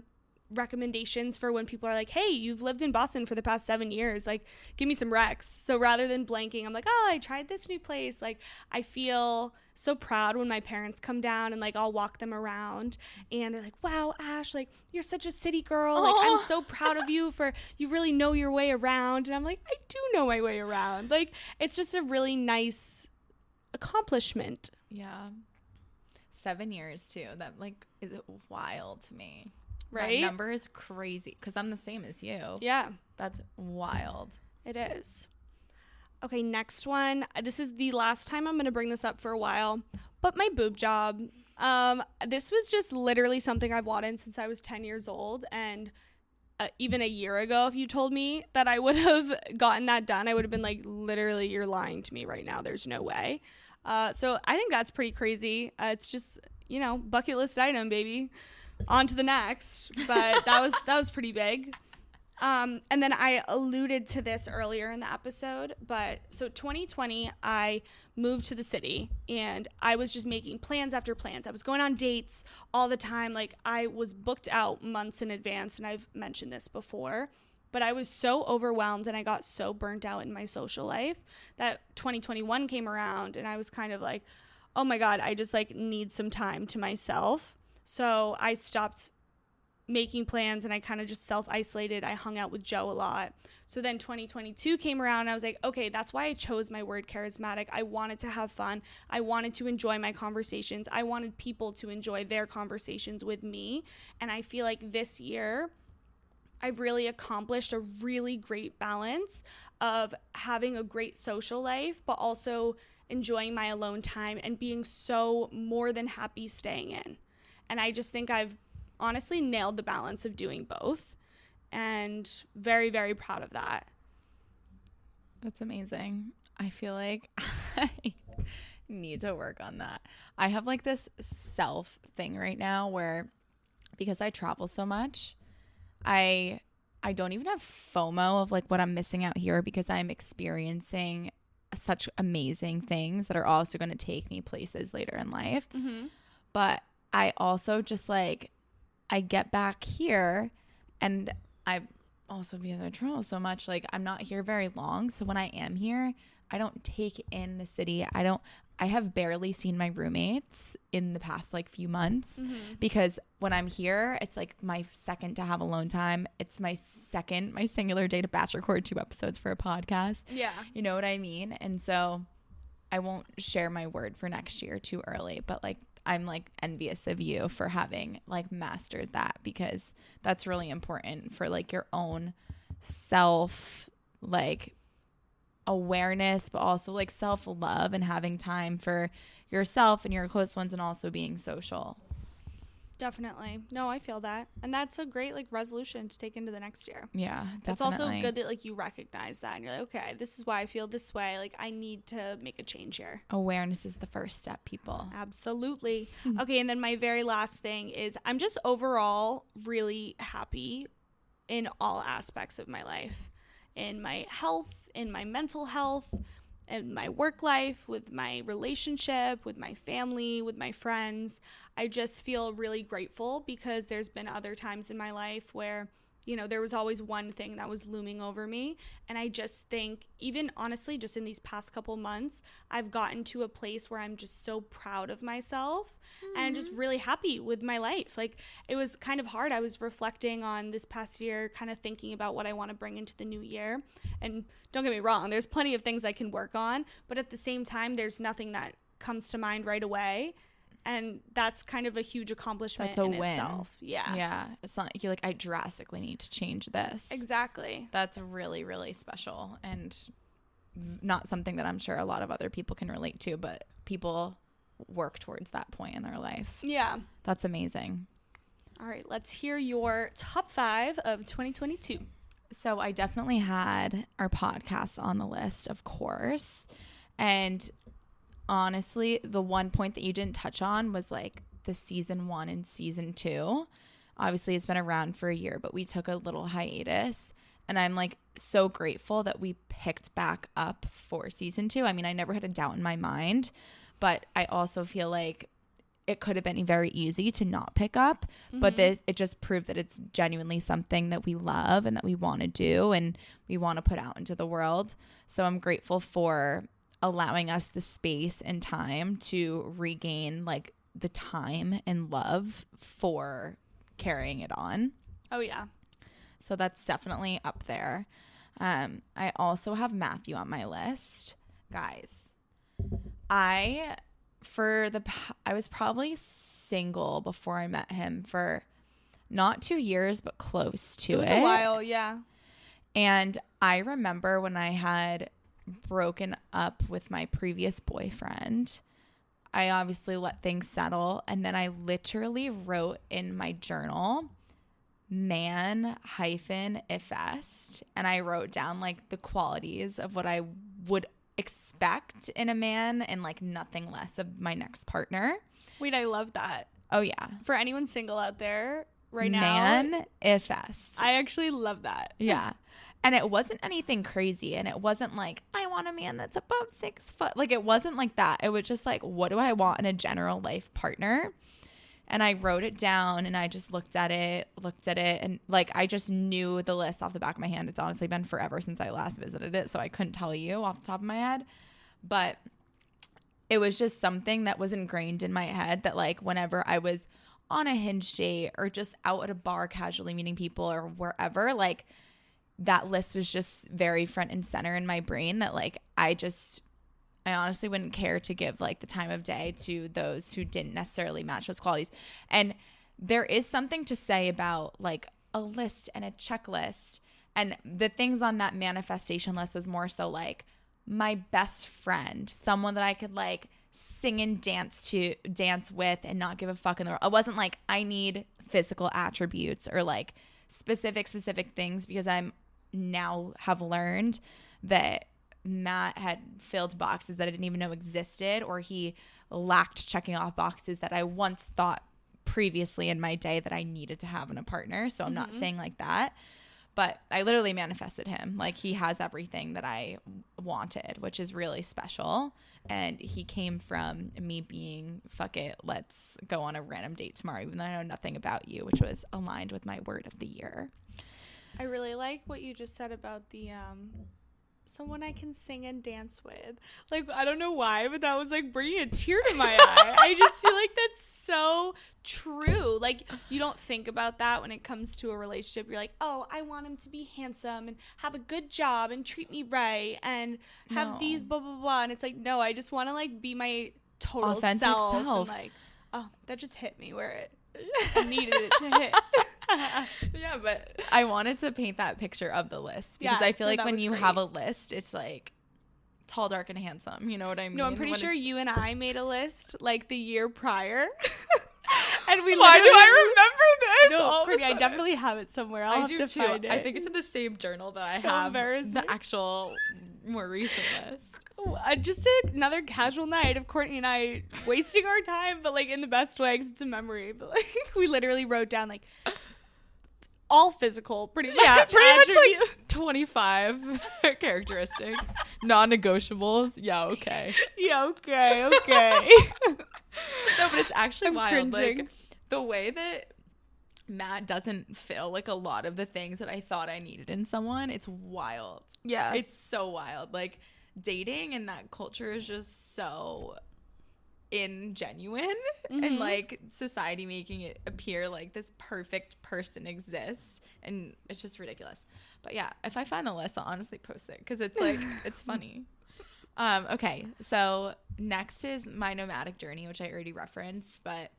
recommendations for when people are like, hey, you've lived in Boston for the past 7 years, like give me some recs. So rather than blanking, I'm like, oh, I tried this new place. Like I feel so proud when my parents come down and like I'll walk them around and they're like, wow, Ash, like you're such a city girl. Like I'm so proud of you for you really know your way around. And I'm like, I do know my way around. Like it's just a really nice accomplishment. Yeah. 7 years too. That like is wild to me. Right? That number is crazy because I'm the same as you. Yeah. That's wild. It is. Okay, next one. This is the last time I'm going to bring this up for a while, but my boob job. This was just literally something I've wanted since I was 10 years old, and even a year ago, if you told me that I would have gotten that done, I would have been like, literally, you're lying to me right now. There's no way. So I think that's pretty crazy. It's just, you know, bucket list item, baby. On to the next, but that was pretty big. And then I alluded to this earlier in the episode, but so 2020, I moved to the city and I was just making plans after plans. I was going on dates all the time. Like I was booked out months in advance, and I've mentioned this before, but I was so overwhelmed and I got so burnt out in my social life that 2021 came around and I was kind of like, oh my God, I just like need some time to myself. So I stopped making plans and I kind of just self-isolated. I hung out with Joe a lot. So then 2022 came around and I was like, okay, that's why I chose my word charismatic. I wanted to have fun. I wanted to enjoy my conversations. I wanted people to enjoy their conversations with me. And I feel like this year I've really accomplished a really great balance of having a great social life, but also enjoying my alone time and being so more than happy staying in. And I just think I've honestly nailed the balance of doing both. and very, very proud of that. That's amazing. I feel like I need to work on that. I have like this self thing right now where, because I travel so much, I don't even have FOMO of like what I'm missing out here, because I'm experiencing such amazing things that are also going to take me places later in life. But I also just like, I get back here, and I also, because I travel so much, like I'm not here very long. So when I am here, I don't take in the city. I have barely seen my roommates in the past like few months, because when I'm here, it's like my second to have alone time. It's my singular day to batch record 2 episodes for a podcast. Yeah. You know what I mean? And so I won't share my word for next year too early, but like I'm like envious of you for having like mastered that, because that's really important for like your own self, like awareness, but also like self-love and having time for yourself and your close ones, and also being social. Definitely. No, I feel that. And that's a great like resolution to take into the next year. Yeah, definitely. It's also good that like you recognize that and you're like, okay, this is why I feel this way. Like I need to make a change here. Awareness is the first step, people. Absolutely. Okay, and then my very last thing is I'm just overall really happy in all aspects of my life. In my health, in my mental health, in my work life, with my relationship, with my family, with my friends. I just feel really grateful, because there's been other times in my life where, you know, there was always one thing that was looming over me. And I just think, even honestly, just in these past couple months, I've gotten to a place where I'm just so proud of myself and just really happy with my life. Like, it was kind of hard. I was reflecting on this past year, kind of thinking about what I want to bring into the new year. And don't get me wrong, there's plenty of things I can work on, but at the same time, there's nothing that comes to mind right away. And that's kind of a huge accomplishment That's a in win. itself. Yeah. Yeah. It's not, you're like, I drastically need to change this. Exactly. That's really, really special, and not something that I'm sure a lot of other people can relate to, but people work towards that point in their life. Yeah. That's amazing. All right. Let's hear your top 5 of 2022. So I definitely had our podcast on the list, of course. And honestly, the one point that you didn't touch on was like the season 1 and season 2. Obviously, it's been around for a year, but we took a little hiatus. And I'm like so grateful that we picked back up for season 2. I mean, I never had a doubt in my mind, but I also feel like it could have been very easy to not pick up, but it just proved that it's genuinely something that we love and that we want to do and we want to put out into the world. So I'm grateful for allowing us the space and time to regain like the time and love for carrying it on. Oh, yeah. So that's definitely up there. I also have Matthew on my list. Guys, I was probably single before I met him for not 2 years, but close to it. It was a while, yeah. And I remember when I had broken up with my previous boyfriend, I obviously let things settle. And then I literally wrote in my journal, man-ifest. And I wrote down like the qualities of what I would expect in a man and like nothing less of my next partner. Wait, I love that. Oh yeah. For anyone single out there right now, man-ifest. I actually love that. Yeah. And it wasn't anything crazy. And it wasn't like, I want a man that's above 6 foot. Like, it wasn't like that. It was just like, what do I want in a general life partner? And I wrote it down and I just looked at it. And like, I just knew the list off the back of my hand. It's honestly been forever since I last visited it. So I couldn't tell you off the top of my head. But it was just something that was ingrained in my head that like whenever I was on a Hinge date or just out at a bar casually meeting people or wherever, like that list was just very front and center in my brain that like I honestly wouldn't care to give like the time of day to those who didn't necessarily match those qualities. And there is something to say about like a list and a checklist. And the things on that manifestation list was more so like my best friend, someone that I could like sing and dance with and not give a fuck in the world. It wasn't like I need physical attributes or like specific things, because I'm now have learned that Matt had filled boxes that I didn't even know existed, or he lacked checking off boxes that I once thought previously in my day that I needed to have in a partner. So I'm not saying like that, but I literally manifested him. Like, he has everything that I wanted, which is really special. And he came from me being, fuck it, let's go on a random date tomorrow, even though I know nothing about you, which was aligned with my word of the year. I really like what you just said about the someone I can sing and dance with. Like, I don't know why, but that was like bringing a tear to my eye. I just feel like that's so true. Like, you don't think about that when it comes to a relationship. You're like, oh, I want him to be handsome and have a good job and treat me right and have these blah blah blah. And it's like, no, I just want to like be my total authentic self. And like, oh, that just hit me where it needed it to hit. Yeah, but I wanted to paint that picture of the list, because I feel like when you have a list, it's like tall, dark, and handsome. You know what I mean? No, I'm pretty sure you and I made a list like the year prior. And why do I remember this? No, Courtney, I definitely have it somewhere. I'll have to find it. I think it's in the same journal that I so have embarrassing. The actual more recent list. Just another casual night of Courtney and I wasting our time, but like in the best way, because it's a memory. But like, we literally wrote down like all physical, pretty much. Yeah, pretty much like 25 characteristics, non-negotiables. Yeah, okay. Yeah, okay. No, but it's actually wild. Cringing. Like, the way that Matt doesn't fill like a lot of the things that I thought I needed in someone, it's wild. Yeah, it's so wild. Like, dating and that culture is just so ingenuine, and like society making it appear like this perfect person exists, and it's just ridiculous. But yeah, if I find the list, I'll honestly post it, because it's like it's funny. Okay, so next is my nomadic journey, which I already referenced, but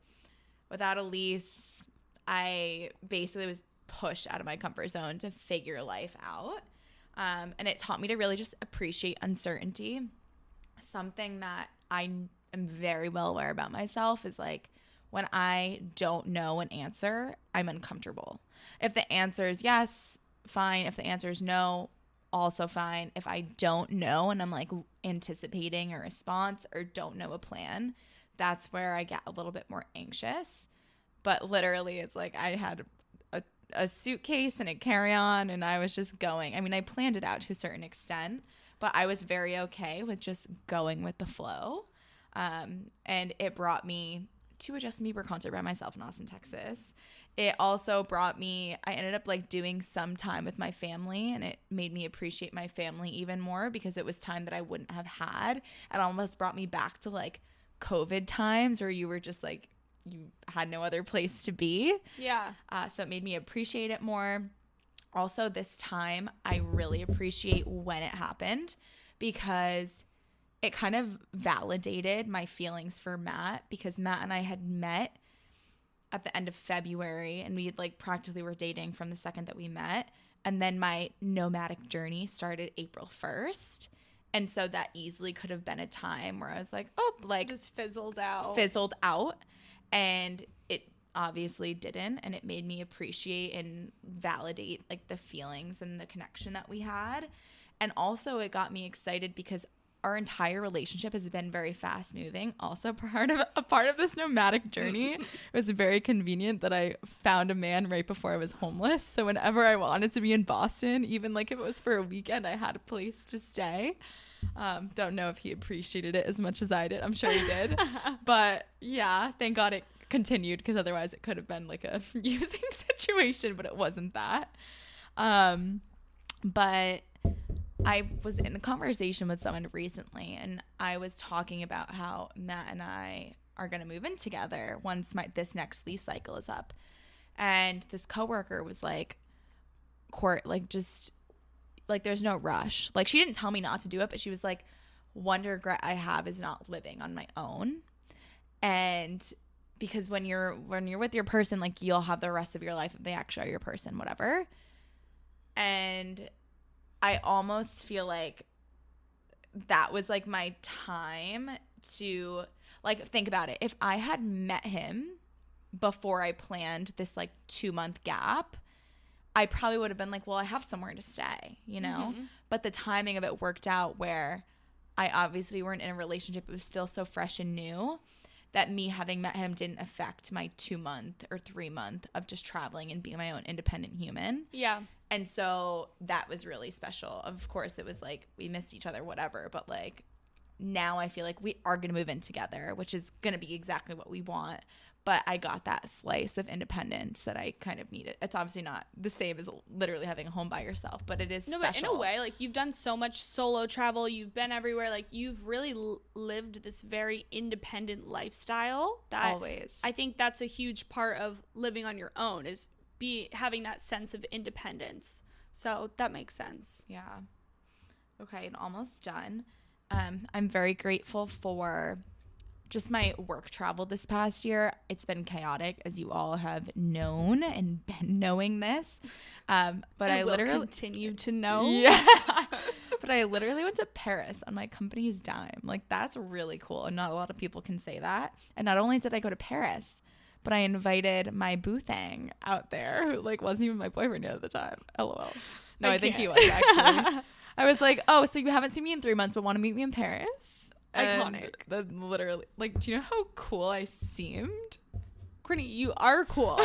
without a lease, I basically was pushed out of my comfort zone to figure life out. And it taught me to really just appreciate uncertainty. Something that I am very well aware about myself is like, when I don't know an answer, I'm uncomfortable. If the answer is yes, fine. If the answer is no, also fine. If I don't know and I'm like anticipating a response or don't know a plan, that's where I get a little bit more anxious. But literally, it's like I had a suitcase and a carry-on, and I was just going. I mean, I planned it out to a certain extent, but I was very okay with just going with the flow. And it brought me to a Justin Bieber concert by myself in Austin, Texas. It also brought me, I ended up like doing some time with my family, and it made me appreciate my family even more, because it was time that I wouldn't have had. It almost brought me back to like COVID times, where you were just like, you had no other place to be. Yeah. So it made me appreciate it more. Also, this time, I really appreciate when it happened, because it kind of validated my feelings for Matt, because Matt and I had met at the end of February, and we like practically were dating from the second that we met. And then my nomadic journey started April 1st. And so that easily could have been a time where I was like, oh, like just fizzled out. And it obviously didn't. And it made me appreciate and validate like the feelings and the connection that we had. And also it got me excited, because our entire relationship has been very fast moving. Also a part of this nomadic journey, it was very convenient that I found a man right before I was homeless. So whenever I wanted to be in Boston, even like if it was for a weekend, I had a place to stay. Don't know if he appreciated it as much as I did. I'm sure he did. But yeah, thank God it continued, because otherwise it could have been like a using situation, but it wasn't that. But I was in a conversation with someone recently, and I was talking about how Matt and I are going to move in together once this next lease cycle is up. And this coworker was like, Court, like, just like, there's no rush. Like, she didn't tell me not to do it, but she was like, one regret I have is not living on my own. And because when you're with your person, like, you'll have the rest of your life if they actually are your person, whatever. And I almost feel like that was like my time to like think about it. If I had met him before I planned this like 2-month gap, I probably would have been like, well, I have somewhere to stay, you know? Mm-hmm. But the timing of it worked out where I obviously weren't in a relationship. It was still so fresh and new that me having met him didn't affect my 2-month or 3-month of just traveling and being my own independent human. Yeah. And so that was really special. Of course, it was like we missed each other, whatever. But like now I feel like we are going to move in together, which is going to be exactly what we want. But I got that slice of independence that I kind of needed. It's obviously not the same as literally having a home by yourself, but it is special. But in a way, like you've done so much solo travel. You've been everywhere. Like you've really lived this very independent lifestyle. That Always. I think that's a huge part of living on your own is having that sense of independence. So that makes sense. Yeah. Okay, and almost done. I'm very grateful for just my work travel this past year. It's been chaotic, as you all have known and been knowing this. But I will literally continue to know. Yeah. But I literally went to Paris on my company's dime. Like that's really cool. And not a lot of people can say that. And not only did I go to Paris, but I invited my boo thang out there, who like wasn't even my boyfriend yet at the time. LOL. No, I think he was actually. I was like, oh, so you haven't seen me in 3 months, but want to meet me in Paris? Iconic. Then literally, like, do you know how cool I seemed? Courtney, you are cool.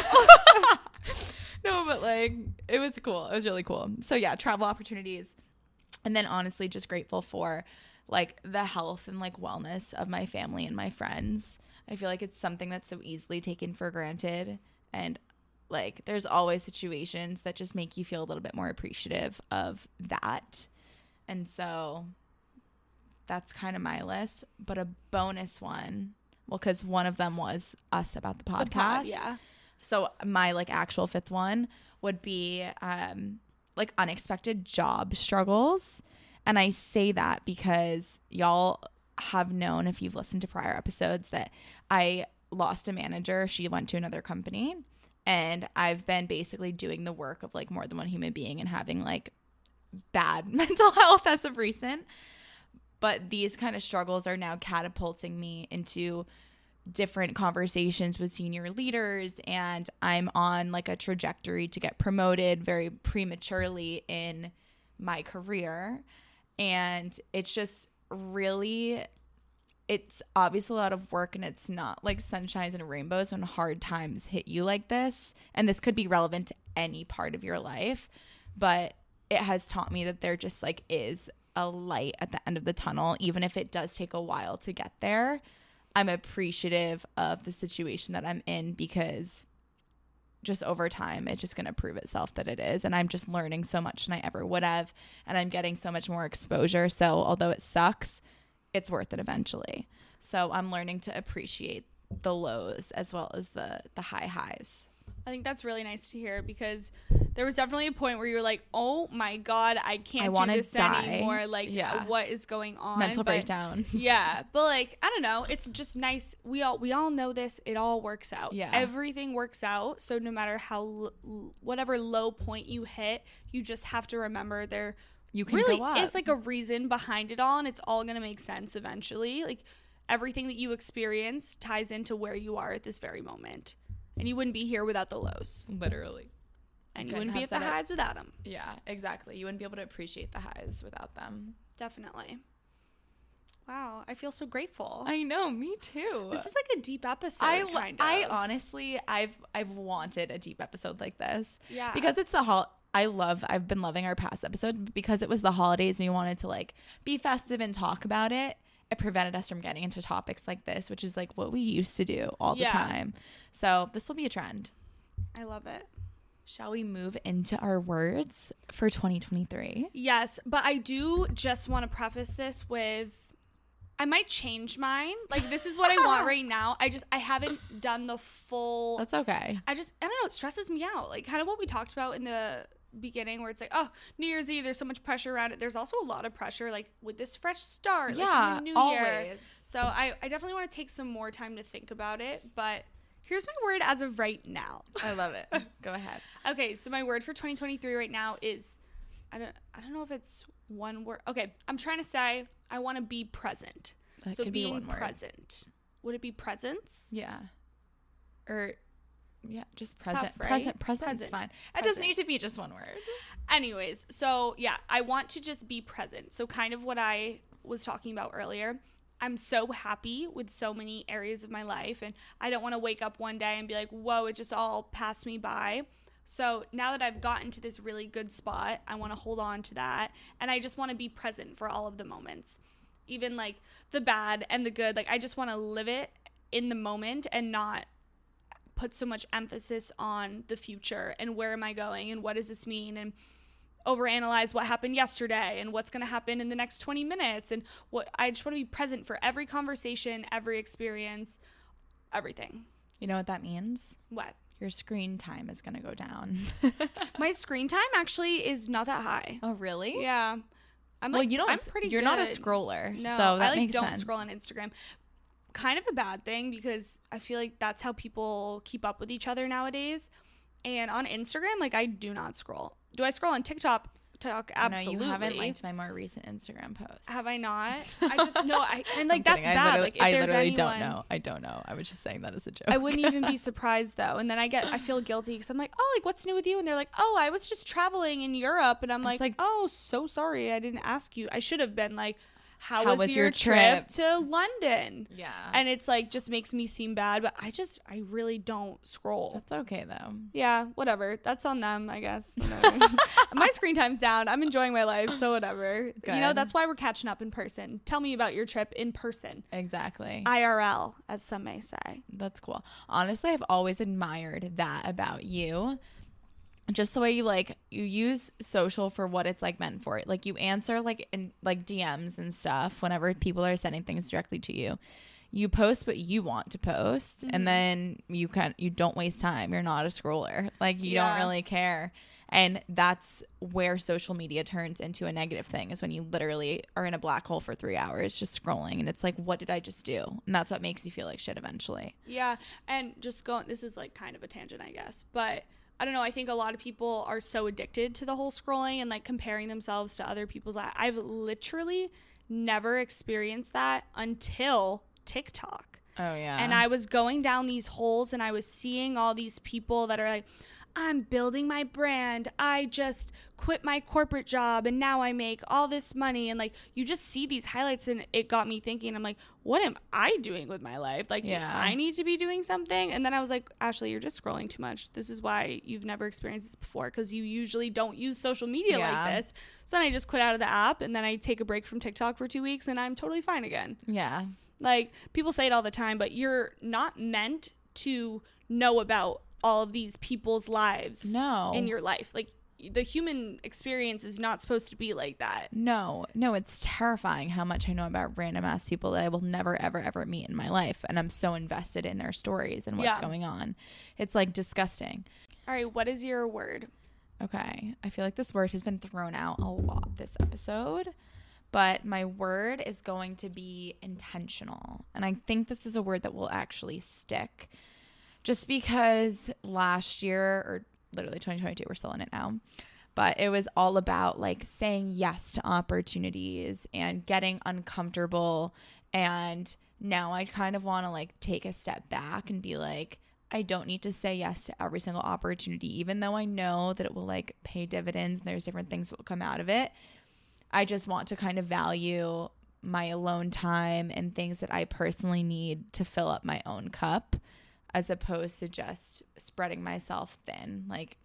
No, but like, it was cool. It was really cool. So yeah, travel opportunities. And then honestly, just grateful for like the health and like wellness of my family and my friends. I feel like it's something that's so easily taken for granted. And like, there's always situations that just make you feel a little bit more appreciative of that. And so that's kind of my list. But a bonus one, well, because one of them was us about the podcast. Yeah. So my like actual fifth one would be like unexpected job struggles. And I say that because y'all have known, if you've listened to prior episodes, that I lost a manager. She went to another company. And I've been basically doing the work of like more than one human being and having like bad mental health as of recent. But these kind of struggles are now catapulting me into different conversations with senior leaders, and I'm on like a trajectory to get promoted very prematurely in my career. And it's just really, it's obviously a lot of work, and it's not like sunshines and rainbows when hard times hit you like this. And this could be relevant to any part of your life, but it has taught me that there just like is a light at the end of the tunnel, even if it does take a while to get there. I'm appreciative of the situation that I'm in because just over time, it's just going to prove itself that it is. And I'm just learning so much than I ever would have. And I'm getting so much more exposure. So although it sucks, it's worth it eventually. So I'm learning to appreciate the lows as well as the high highs. I think that's really nice to hear because there was definitely a point where you were like, oh my God, I can't do this anymore. Like, what is going on? Mental breakdown. Yeah. But like, I don't know. It's just nice. We all know this. It all works out. Yeah. Everything works out. So no matter how, whatever low point you hit, you just have to remember there you can really go up. Is like a reason behind it all. And it's all going to make sense eventually. Like everything that you experience ties into where you are at this very moment. And you wouldn't be here without the lows. Literally. And you wouldn't be at the highs without them. Yeah, exactly. You wouldn't be able to appreciate the highs without them. Definitely. Wow, I feel so grateful. I know, me too. This is like a deep episode, kind of. I honestly, I've wanted a deep episode like this. Yeah. Because it's I've been loving our past episode, but because it was the holidays and we wanted to like be festive and talk about it. It prevented us from getting into topics like this, which is like what we used to do all the time. So this will be a trend. I love it. Shall we move into our words for 2023? Yes, but I do just want to preface this with I might change mine. Like this is what I want right now. I haven't done the full. That's okay. I don't know. It stresses me out. Like kind of what we talked about in the beginning where it's like, oh, New Year's Eve, there's so much pressure around it. There's also a lot of pressure like with this fresh start, like in the new year. So I definitely want to take some more time to think about it, but here's my word as of right now. I love it. Go ahead. Okay, so my word for 2023 right now is I don't know if it's one word. Okay, I'm trying to say I want to be present. That so could being be one word. present. Would it be presence? Yeah. Or Yeah, just It's present. tough, right? Present is fine. It doesn't need to be just one word. Anyways, so yeah, I want to just be present. So kind of what I was talking about earlier. I'm so happy with so many areas of my life, and I don't want to wake up one day and be like, whoa, it just all passed me by. So now that I've gotten to this really good spot, I want to hold on to that, and I just want to be present for all of the moments, even like the bad and the good. Like I just want to live it in the moment and not put so much emphasis on the future and where am I going and what does this mean, and overanalyze what happened yesterday and what's going to happen in the next 20 minutes. And what I just want to be present for every conversation, every experience, everything. You know what that means? What? Your screen time is going to go down. My screen time actually is not that high. Oh, really? Yeah. I'm pretty you're good. not a scroller. No, so that I makes don't sense. scroll on Instagram. Kind of a bad thing because I feel like that's how people keep up with each other nowadays. And on Instagram, like I do not scroll. Do I scroll on TikTok? Absolutely. No, you haven't liked my more recent Instagram posts. Have I not? I just no. And like that's kidding. bad. Like if there's literally anyone, don't know. I was just saying that as a joke. I wouldn't even be surprised though. And then I feel guilty because I'm like, oh, like what's new with you? And they're like, oh, I was just traveling in Europe, and I'm like, oh, so sorry, I didn't ask you. I should have been like, how was your trip to London? Yeah. And it's like just makes me seem bad, but I really don't scroll. That's okay though. Yeah, whatever. That's on them, I guess. My screen time's down. I'm enjoying my life, so whatever. Good. You know, that's why we're catching up in person. Tell me about your trip in person. Exactly. IRL, as some may say. That's cool. Honestly, I've always admired that about you. Just the way you use social for what it's like meant for. Like you answer like in like DMs and stuff whenever people are sending things directly to you. You post what you want to post, and then you don't waste time. You're not a scroller. Like you don't really care. And that's where social media turns into a negative thing, is when you literally are in a black hole for 3 hours just scrolling, and it's like, what did I just do? And that's what makes you feel like shit eventually. Yeah. And just this is like kind of a tangent, I guess, but I don't know. I think a lot of people are so addicted to the whole scrolling and like comparing themselves to other people's lives. I've literally never experienced that until TikTok. Oh, yeah. And I was going down these holes and I was seeing all these people that are like, I'm building my brand. I just quit my corporate job and now I make all this money. And like, you just see these highlights and it got me thinking, I'm like, what am I doing with my life? Like, do I need to be doing something? And then I was like, Ashley, you're just scrolling too much. This is why you've never experienced this before, because you usually don't use social media like this. So then I just quit out of the app, and then I take a break from TikTok for 2 weeks and I'm totally fine again. Yeah. Like, people say it all the time, but you're not meant to know about all of these people's lives in your life. Like, the human experience is not supposed to be like that. No, it's terrifying how much I know about random ass people that I will never, ever, ever meet in my life. And I'm so invested in their stories and what's going on. It's like disgusting. All right. What is your word? Okay. I feel like this word has been thrown out a lot this episode, but my word is going to be intentional. And I think this is a word that will actually stick, just because last year, or literally 2022, we're still in it now, but it was all about like saying yes to opportunities and getting uncomfortable. And now I kind of want to like take a step back and be like, I don't need to say yes to every single opportunity, even though I know that it will like pay dividends and there's different things that will come out of it. I just want to kind of value my alone time and things that I personally need to fill up my own cup, as opposed to just spreading myself thin. Like,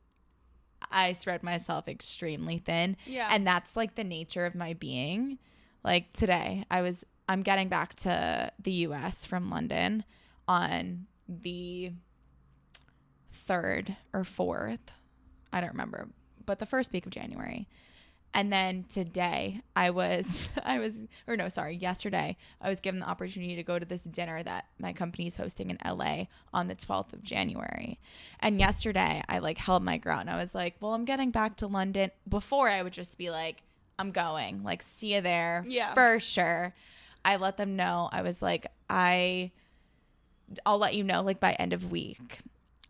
I spread myself extremely thin. Yeah. And that's like the nature of my being. Like today, I'm getting back to the US from London on the 3rd or 4th. I don't remember, but the first week of January. And then today yesterday, I was given the opportunity to go to this dinner that my company is hosting in LA on the 12th of January. And yesterday I like held my ground. I was like, well, I'm getting back to London. Before I would just be like, I'm going, like, see you there. Yeah, for sure. I let them know. I was like, I'll let you know like by end of week.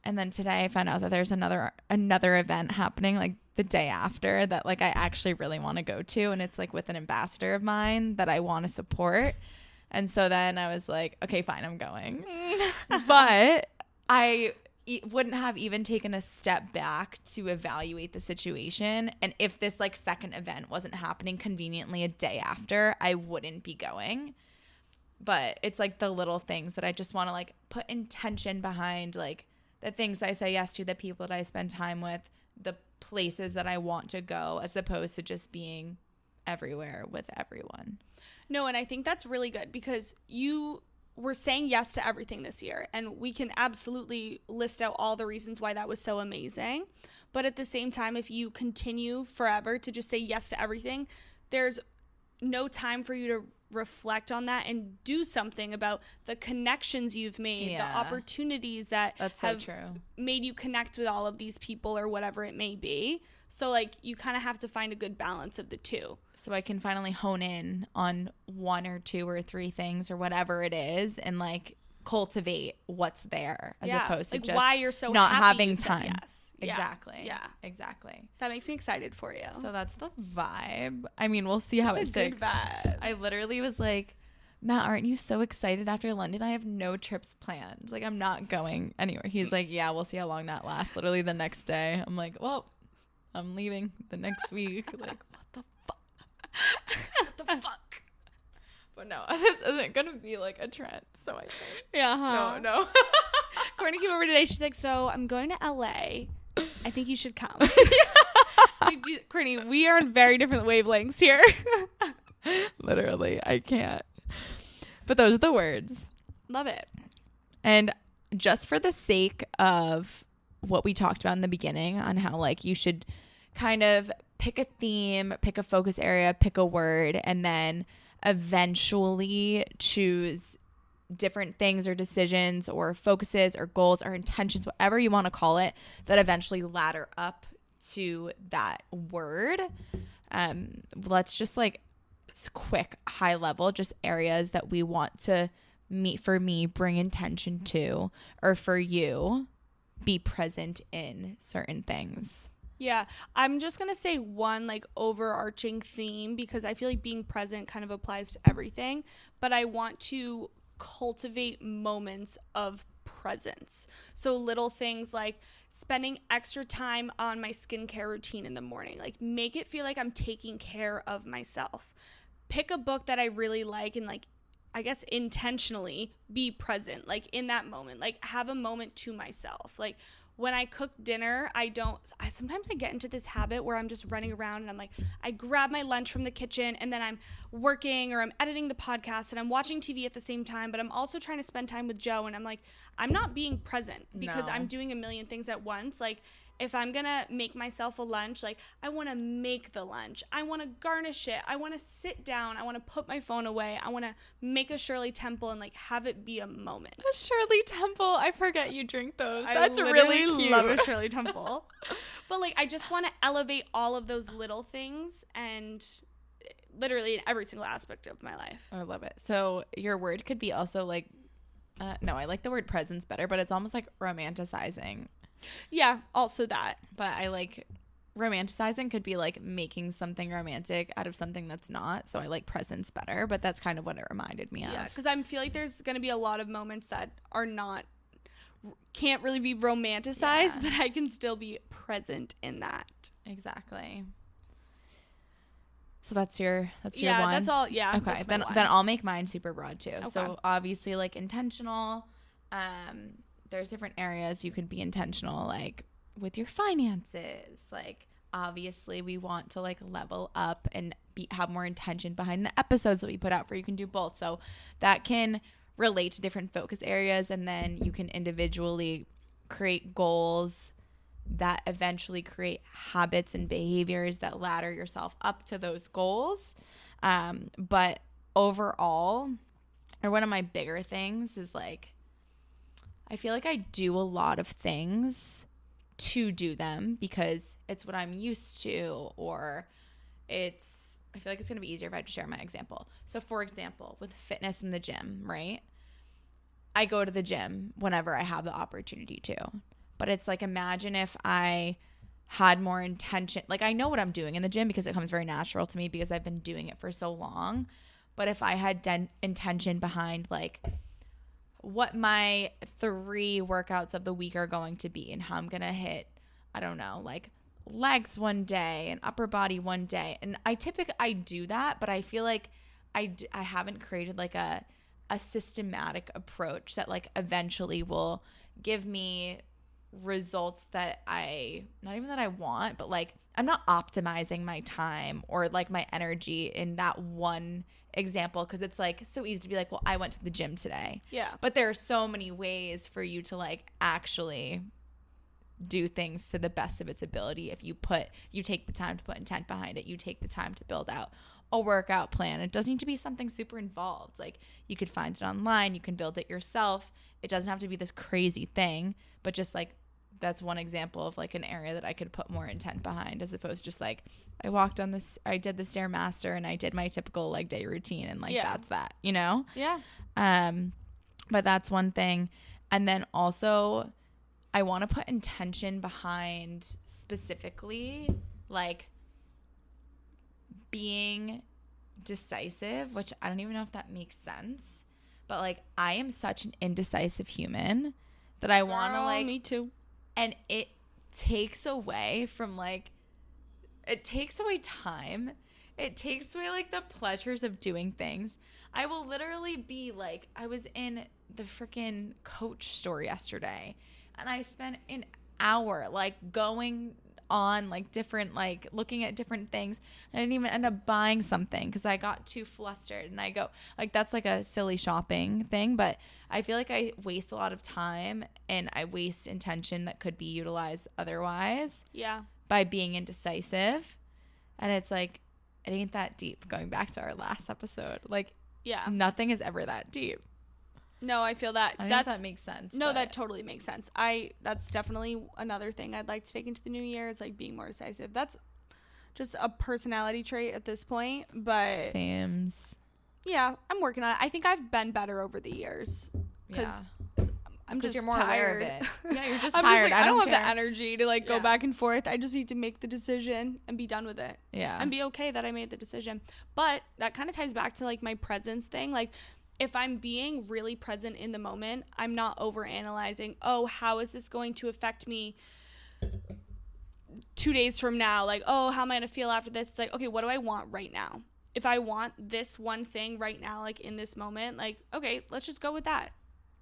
And then today I found out that there's another event happening like the day after that like I actually really want to go to, and it's like with an ambassador of mine that I want to support. And so then I was like, okay, fine, I'm going. But wouldn't have even taken a step back to evaluate the situation. And if this like second event wasn't happening conveniently a day after, I wouldn't be going. But it's like the little things that I just want to like put intention behind, like the things I say yes to, the people that I spend time with, the places that I want to go, as opposed to just being everywhere with everyone. No, and I think that's really good because you were saying yes to everything this year, and we can absolutely list out all the reasons why that was so amazing. But at the same time, if you continue forever to just say yes to everything, there's no time for you to reflect on that and do something about the connections you've made, the opportunities that have made you connect with all of these people or whatever it may be. So like you kind of have to find a good balance of the two. So I can finally hone in on one or two or three things or whatever it is and like cultivate what's there as opposed to like just why you're so not happy having you said time. Yes. Exactly. Yeah. Exactly. That makes me excited for you. So that's the vibe. I mean, we'll see how it sticks. I literally was like, Matt, aren't you so excited after London? I have no trips planned. Like, I'm not going anywhere. He's like, yeah, we'll see how long that lasts. Literally the next day. I'm like, well, I'm leaving the next week. Like, what the fuck? What the fuck? But no, this isn't going to be like a trend. So I think. Yeah, No. Courtney came over today. She's like, so I'm going to LA. I think you should come. Courtney, we are on very different wavelengths here. Literally, I can't. But those are the words. Love it. And just for the sake of what we talked about in the beginning on how like you should kind of pick a theme, pick a focus area, pick a word, and then eventually choose different things or decisions or focuses or goals or intentions, whatever you want to call it, that eventually ladder up to that word. Let's just like quick high level, just areas that we want to bring intention to, or for you be present in certain things. Yeah, I'm just going to say one like overarching theme because I feel like being present kind of applies to everything, but I want to cultivate moments of presence. So little things like spending extra time on my skincare routine in the morning, like make it feel like I'm taking care of myself. Pick a book that I really like and like, I guess intentionally be present, like in that moment, like have a moment to myself. Like when I cook dinner, sometimes I get into this habit where I'm just running around and I'm like, I grab my lunch from the kitchen and then I'm working or I'm editing the podcast and I'm watching TV at the same time, but I'm also trying to spend time with Joe. And I'm like, I'm not being present because I'm doing a million things at once. Like if I'm going to make myself a lunch, like I want to make the lunch. I want to garnish it. I want to sit down. I want to put my phone away. I want to make a Shirley Temple and like have it be a moment. A Shirley Temple. I forget you drink those. That's really cute. I love a Shirley Temple. But like I just want to elevate all of those little things and literally in every single aspect of my life. I love it. So your word could be also like, no, I like the word presence better, but it's almost like romanticizing. Yeah, also that. But I like romanticizing could be like making something romantic out of something that's not. So I like presence better, but that's kind of what it reminded me of. Yeah, because I feel like there's going to be a lot of moments that can't really be romanticized, but I can still be present in that. Exactly. So that's your one? Yeah, that's all. Yeah. Okay, then I'll make mine super broad too. Okay. So obviously like intentional, there's different areas you could be intentional, like with your finances. Like obviously we want to like level up and have more intention behind the episodes that we put out for. You can do both. So that can relate to different focus areas, and then you can individually create goals that eventually create habits and behaviors that ladder yourself up to those goals. But overall, or one of my bigger things is like, I feel like I do a lot of things to do them because it's what I'm used to, or I feel like it's going to be easier if I just share my example. So for example, with fitness in the gym, right? I go to the gym whenever I have the opportunity to, but it's like, imagine if I had more intention. Like I know what I'm doing in the gym because it comes very natural to me because I've been doing it for so long. But if I had intention behind like, what my 3 workouts of the week are going to be and how I'm going to hit, I don't know, like legs one day and upper body one day. And I do that, but I feel like I haven't created like a systematic approach that like eventually will give me results that not even that I want, but like I'm not optimizing my time or like my energy in that one example, because it's like so easy to be like, well, I went to the gym today. Yeah. But there are so many ways for you to like actually do things to the best of its ability. If you take the time to put intent behind it, you take the time to build out a workout plan. It doesn't need to be something super involved. Like you could find it online, you can build it yourself. It doesn't have to be this crazy thing, but just like that's one example of like an area that I could put more intent behind, as opposed to just like I did the Stairmaster and I did my typical leg day routine and like that's that, you know? Yeah. But that's one thing. And then also I want to put intention behind specifically like being decisive, which I don't even know if that makes sense, but like I am such an indecisive human that I want to like, me too. And it takes away from like, it takes away time. It takes away like the pleasures of doing things. I will literally be like, I was in the freaking Coach store yesterday and I spent an hour like going on like different, like looking at different things. And I didn't even end up buying something because I got too flustered. And I go like, that's like a silly shopping thing, but I feel like I waste a lot of time and I waste intention that could be utilized otherwise. Yeah. By being indecisive. And it's like, it ain't that deep. Going back to our last episode, like, yeah, nothing is ever that deep. No, I feel that. I don't know if that makes sense. No, that totally makes sense. That's definitely another thing I'd like to take into the new year is like being more decisive. That's just a personality trait at this point, but Sam's. Yeah, I'm working on it. I think I've been better over the years because I'm just you're more tired. aware of it. Yeah, you're just I'm tired. Just like, I don't care. have the energy to like go back and forth. I just need to make the decision and be done with it. Yeah, and be okay that I made the decision. But that kind of ties back to like my presence thing. Like, if I'm being really present in the moment, I'm not over analyzing, oh, how is this going to affect me 2 days from now? Like, oh, how am I going to feel after this? It's like, okay, what do I want right now? If I want this one thing right now, like in this moment, like, okay, let's just go with that.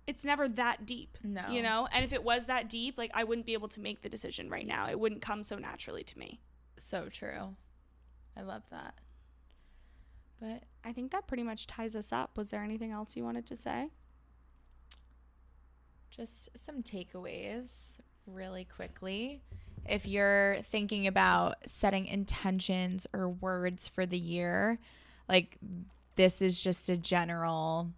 It's never that deep, you know? And if it was that deep, like I wouldn't be able to make the decision right now. It wouldn't come so naturally to me. So true. I love that. But I think that pretty much ties us up. Was there anything else you wanted to say? Just some takeaways really quickly. If you're thinking about setting intentions or words for the year, like this is just a general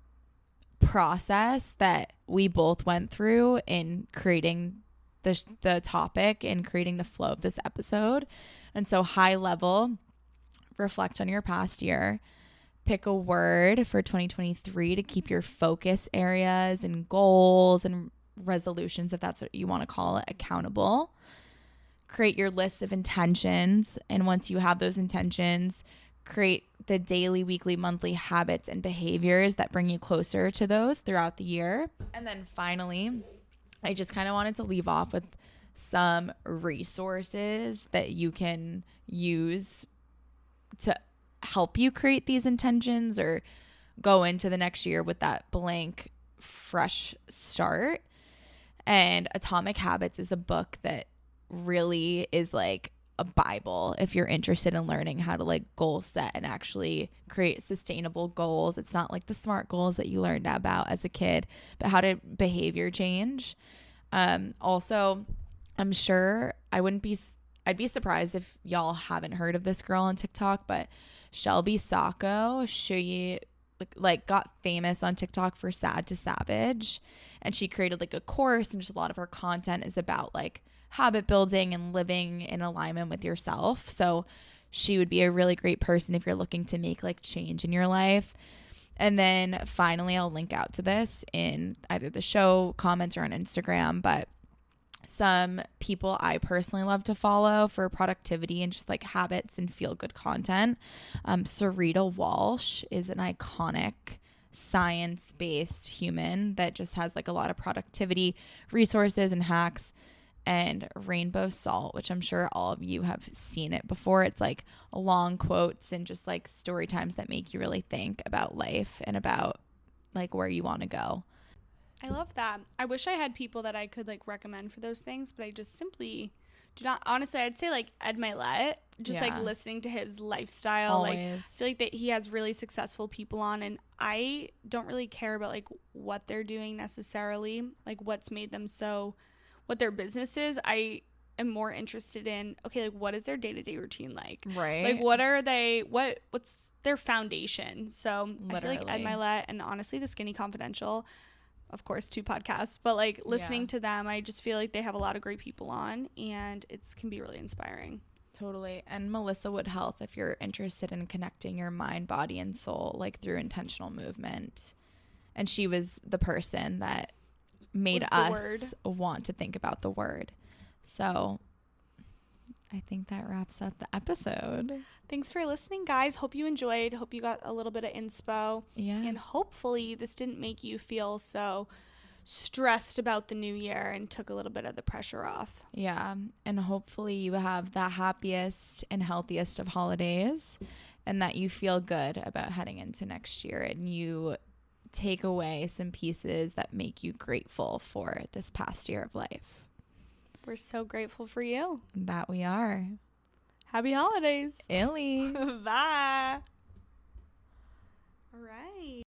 process that we both went through in creating the topic and creating the flow of this episode. And so high level, reflect on your past year, pick a word for 2023 to keep your focus areas and goals and resolutions, if that's what you want to call it, accountable. Create your list of intentions. And once you have those intentions, create the daily, weekly, monthly habits and behaviors that bring you closer to those throughout the year. And then finally, I just kind of wanted to leave off with some resources that you can use to help you create these intentions or go into the next year with that blank, fresh start. And Atomic Habits is a book that really is like a Bible if you're interested in learning how to like goal set and actually create sustainable goals. It's not like the SMART goals that you learned about as a kid, but how to behavior change. Also, I'm sure I'd be surprised if y'all haven't heard of this girl on TikTok, but Shelby Sacco, she like got famous on TikTok for Sad to Savage, and she created like a course, and just a lot of her content is about like habit building and living in alignment with yourself. So she would be a really great person if you're looking to make like change in your life. And then finally, I'll link out to this in either the show comments or on Instagram, but some people I personally love to follow for productivity and just like habits and feel good content. Sarita Walsh is an iconic science-based human that just has like a lot of productivity resources and hacks. And rainbow salt, which I'm sure all of you have seen it before. It's like long quotes and just like story times that make you really think about life and about like where you want to go. I love that. I wish I had people that I could like recommend for those things, but I just simply do not. Honestly, I'd say like Ed Milet, just like listening to his lifestyle. Always. Like I feel like that he has really successful people on, and I don't really care about like what they're doing necessarily, like what's made them so, what their business is. I am more interested in, okay, like what is their day-to-day routine like? Right. Like what are they, what's their foundation? So Literally. I feel like Ed Milet and honestly the Skinny Confidential, of course 2 podcasts, but like listening to them, I just feel like they have a lot of great people on, and it can be really inspiring. Totally. And Melissa Wood Health, if you're interested in connecting your mind, body, and soul like through intentional movement. And she was the person that made us want to think about the word. So I think that wraps up the episode. Thanks for listening, guys. Hope you enjoyed. Hope you got a little bit of inspo. Yeah. And hopefully this didn't make you feel so stressed about the new year and took a little bit of the pressure off. Yeah. And hopefully you have the happiest and healthiest of holidays, and that you feel good about heading into next year, and you take away some pieces that make you grateful for this past year of life. We're so grateful for you. That we are. Happy holidays. Illy. Bye. All right.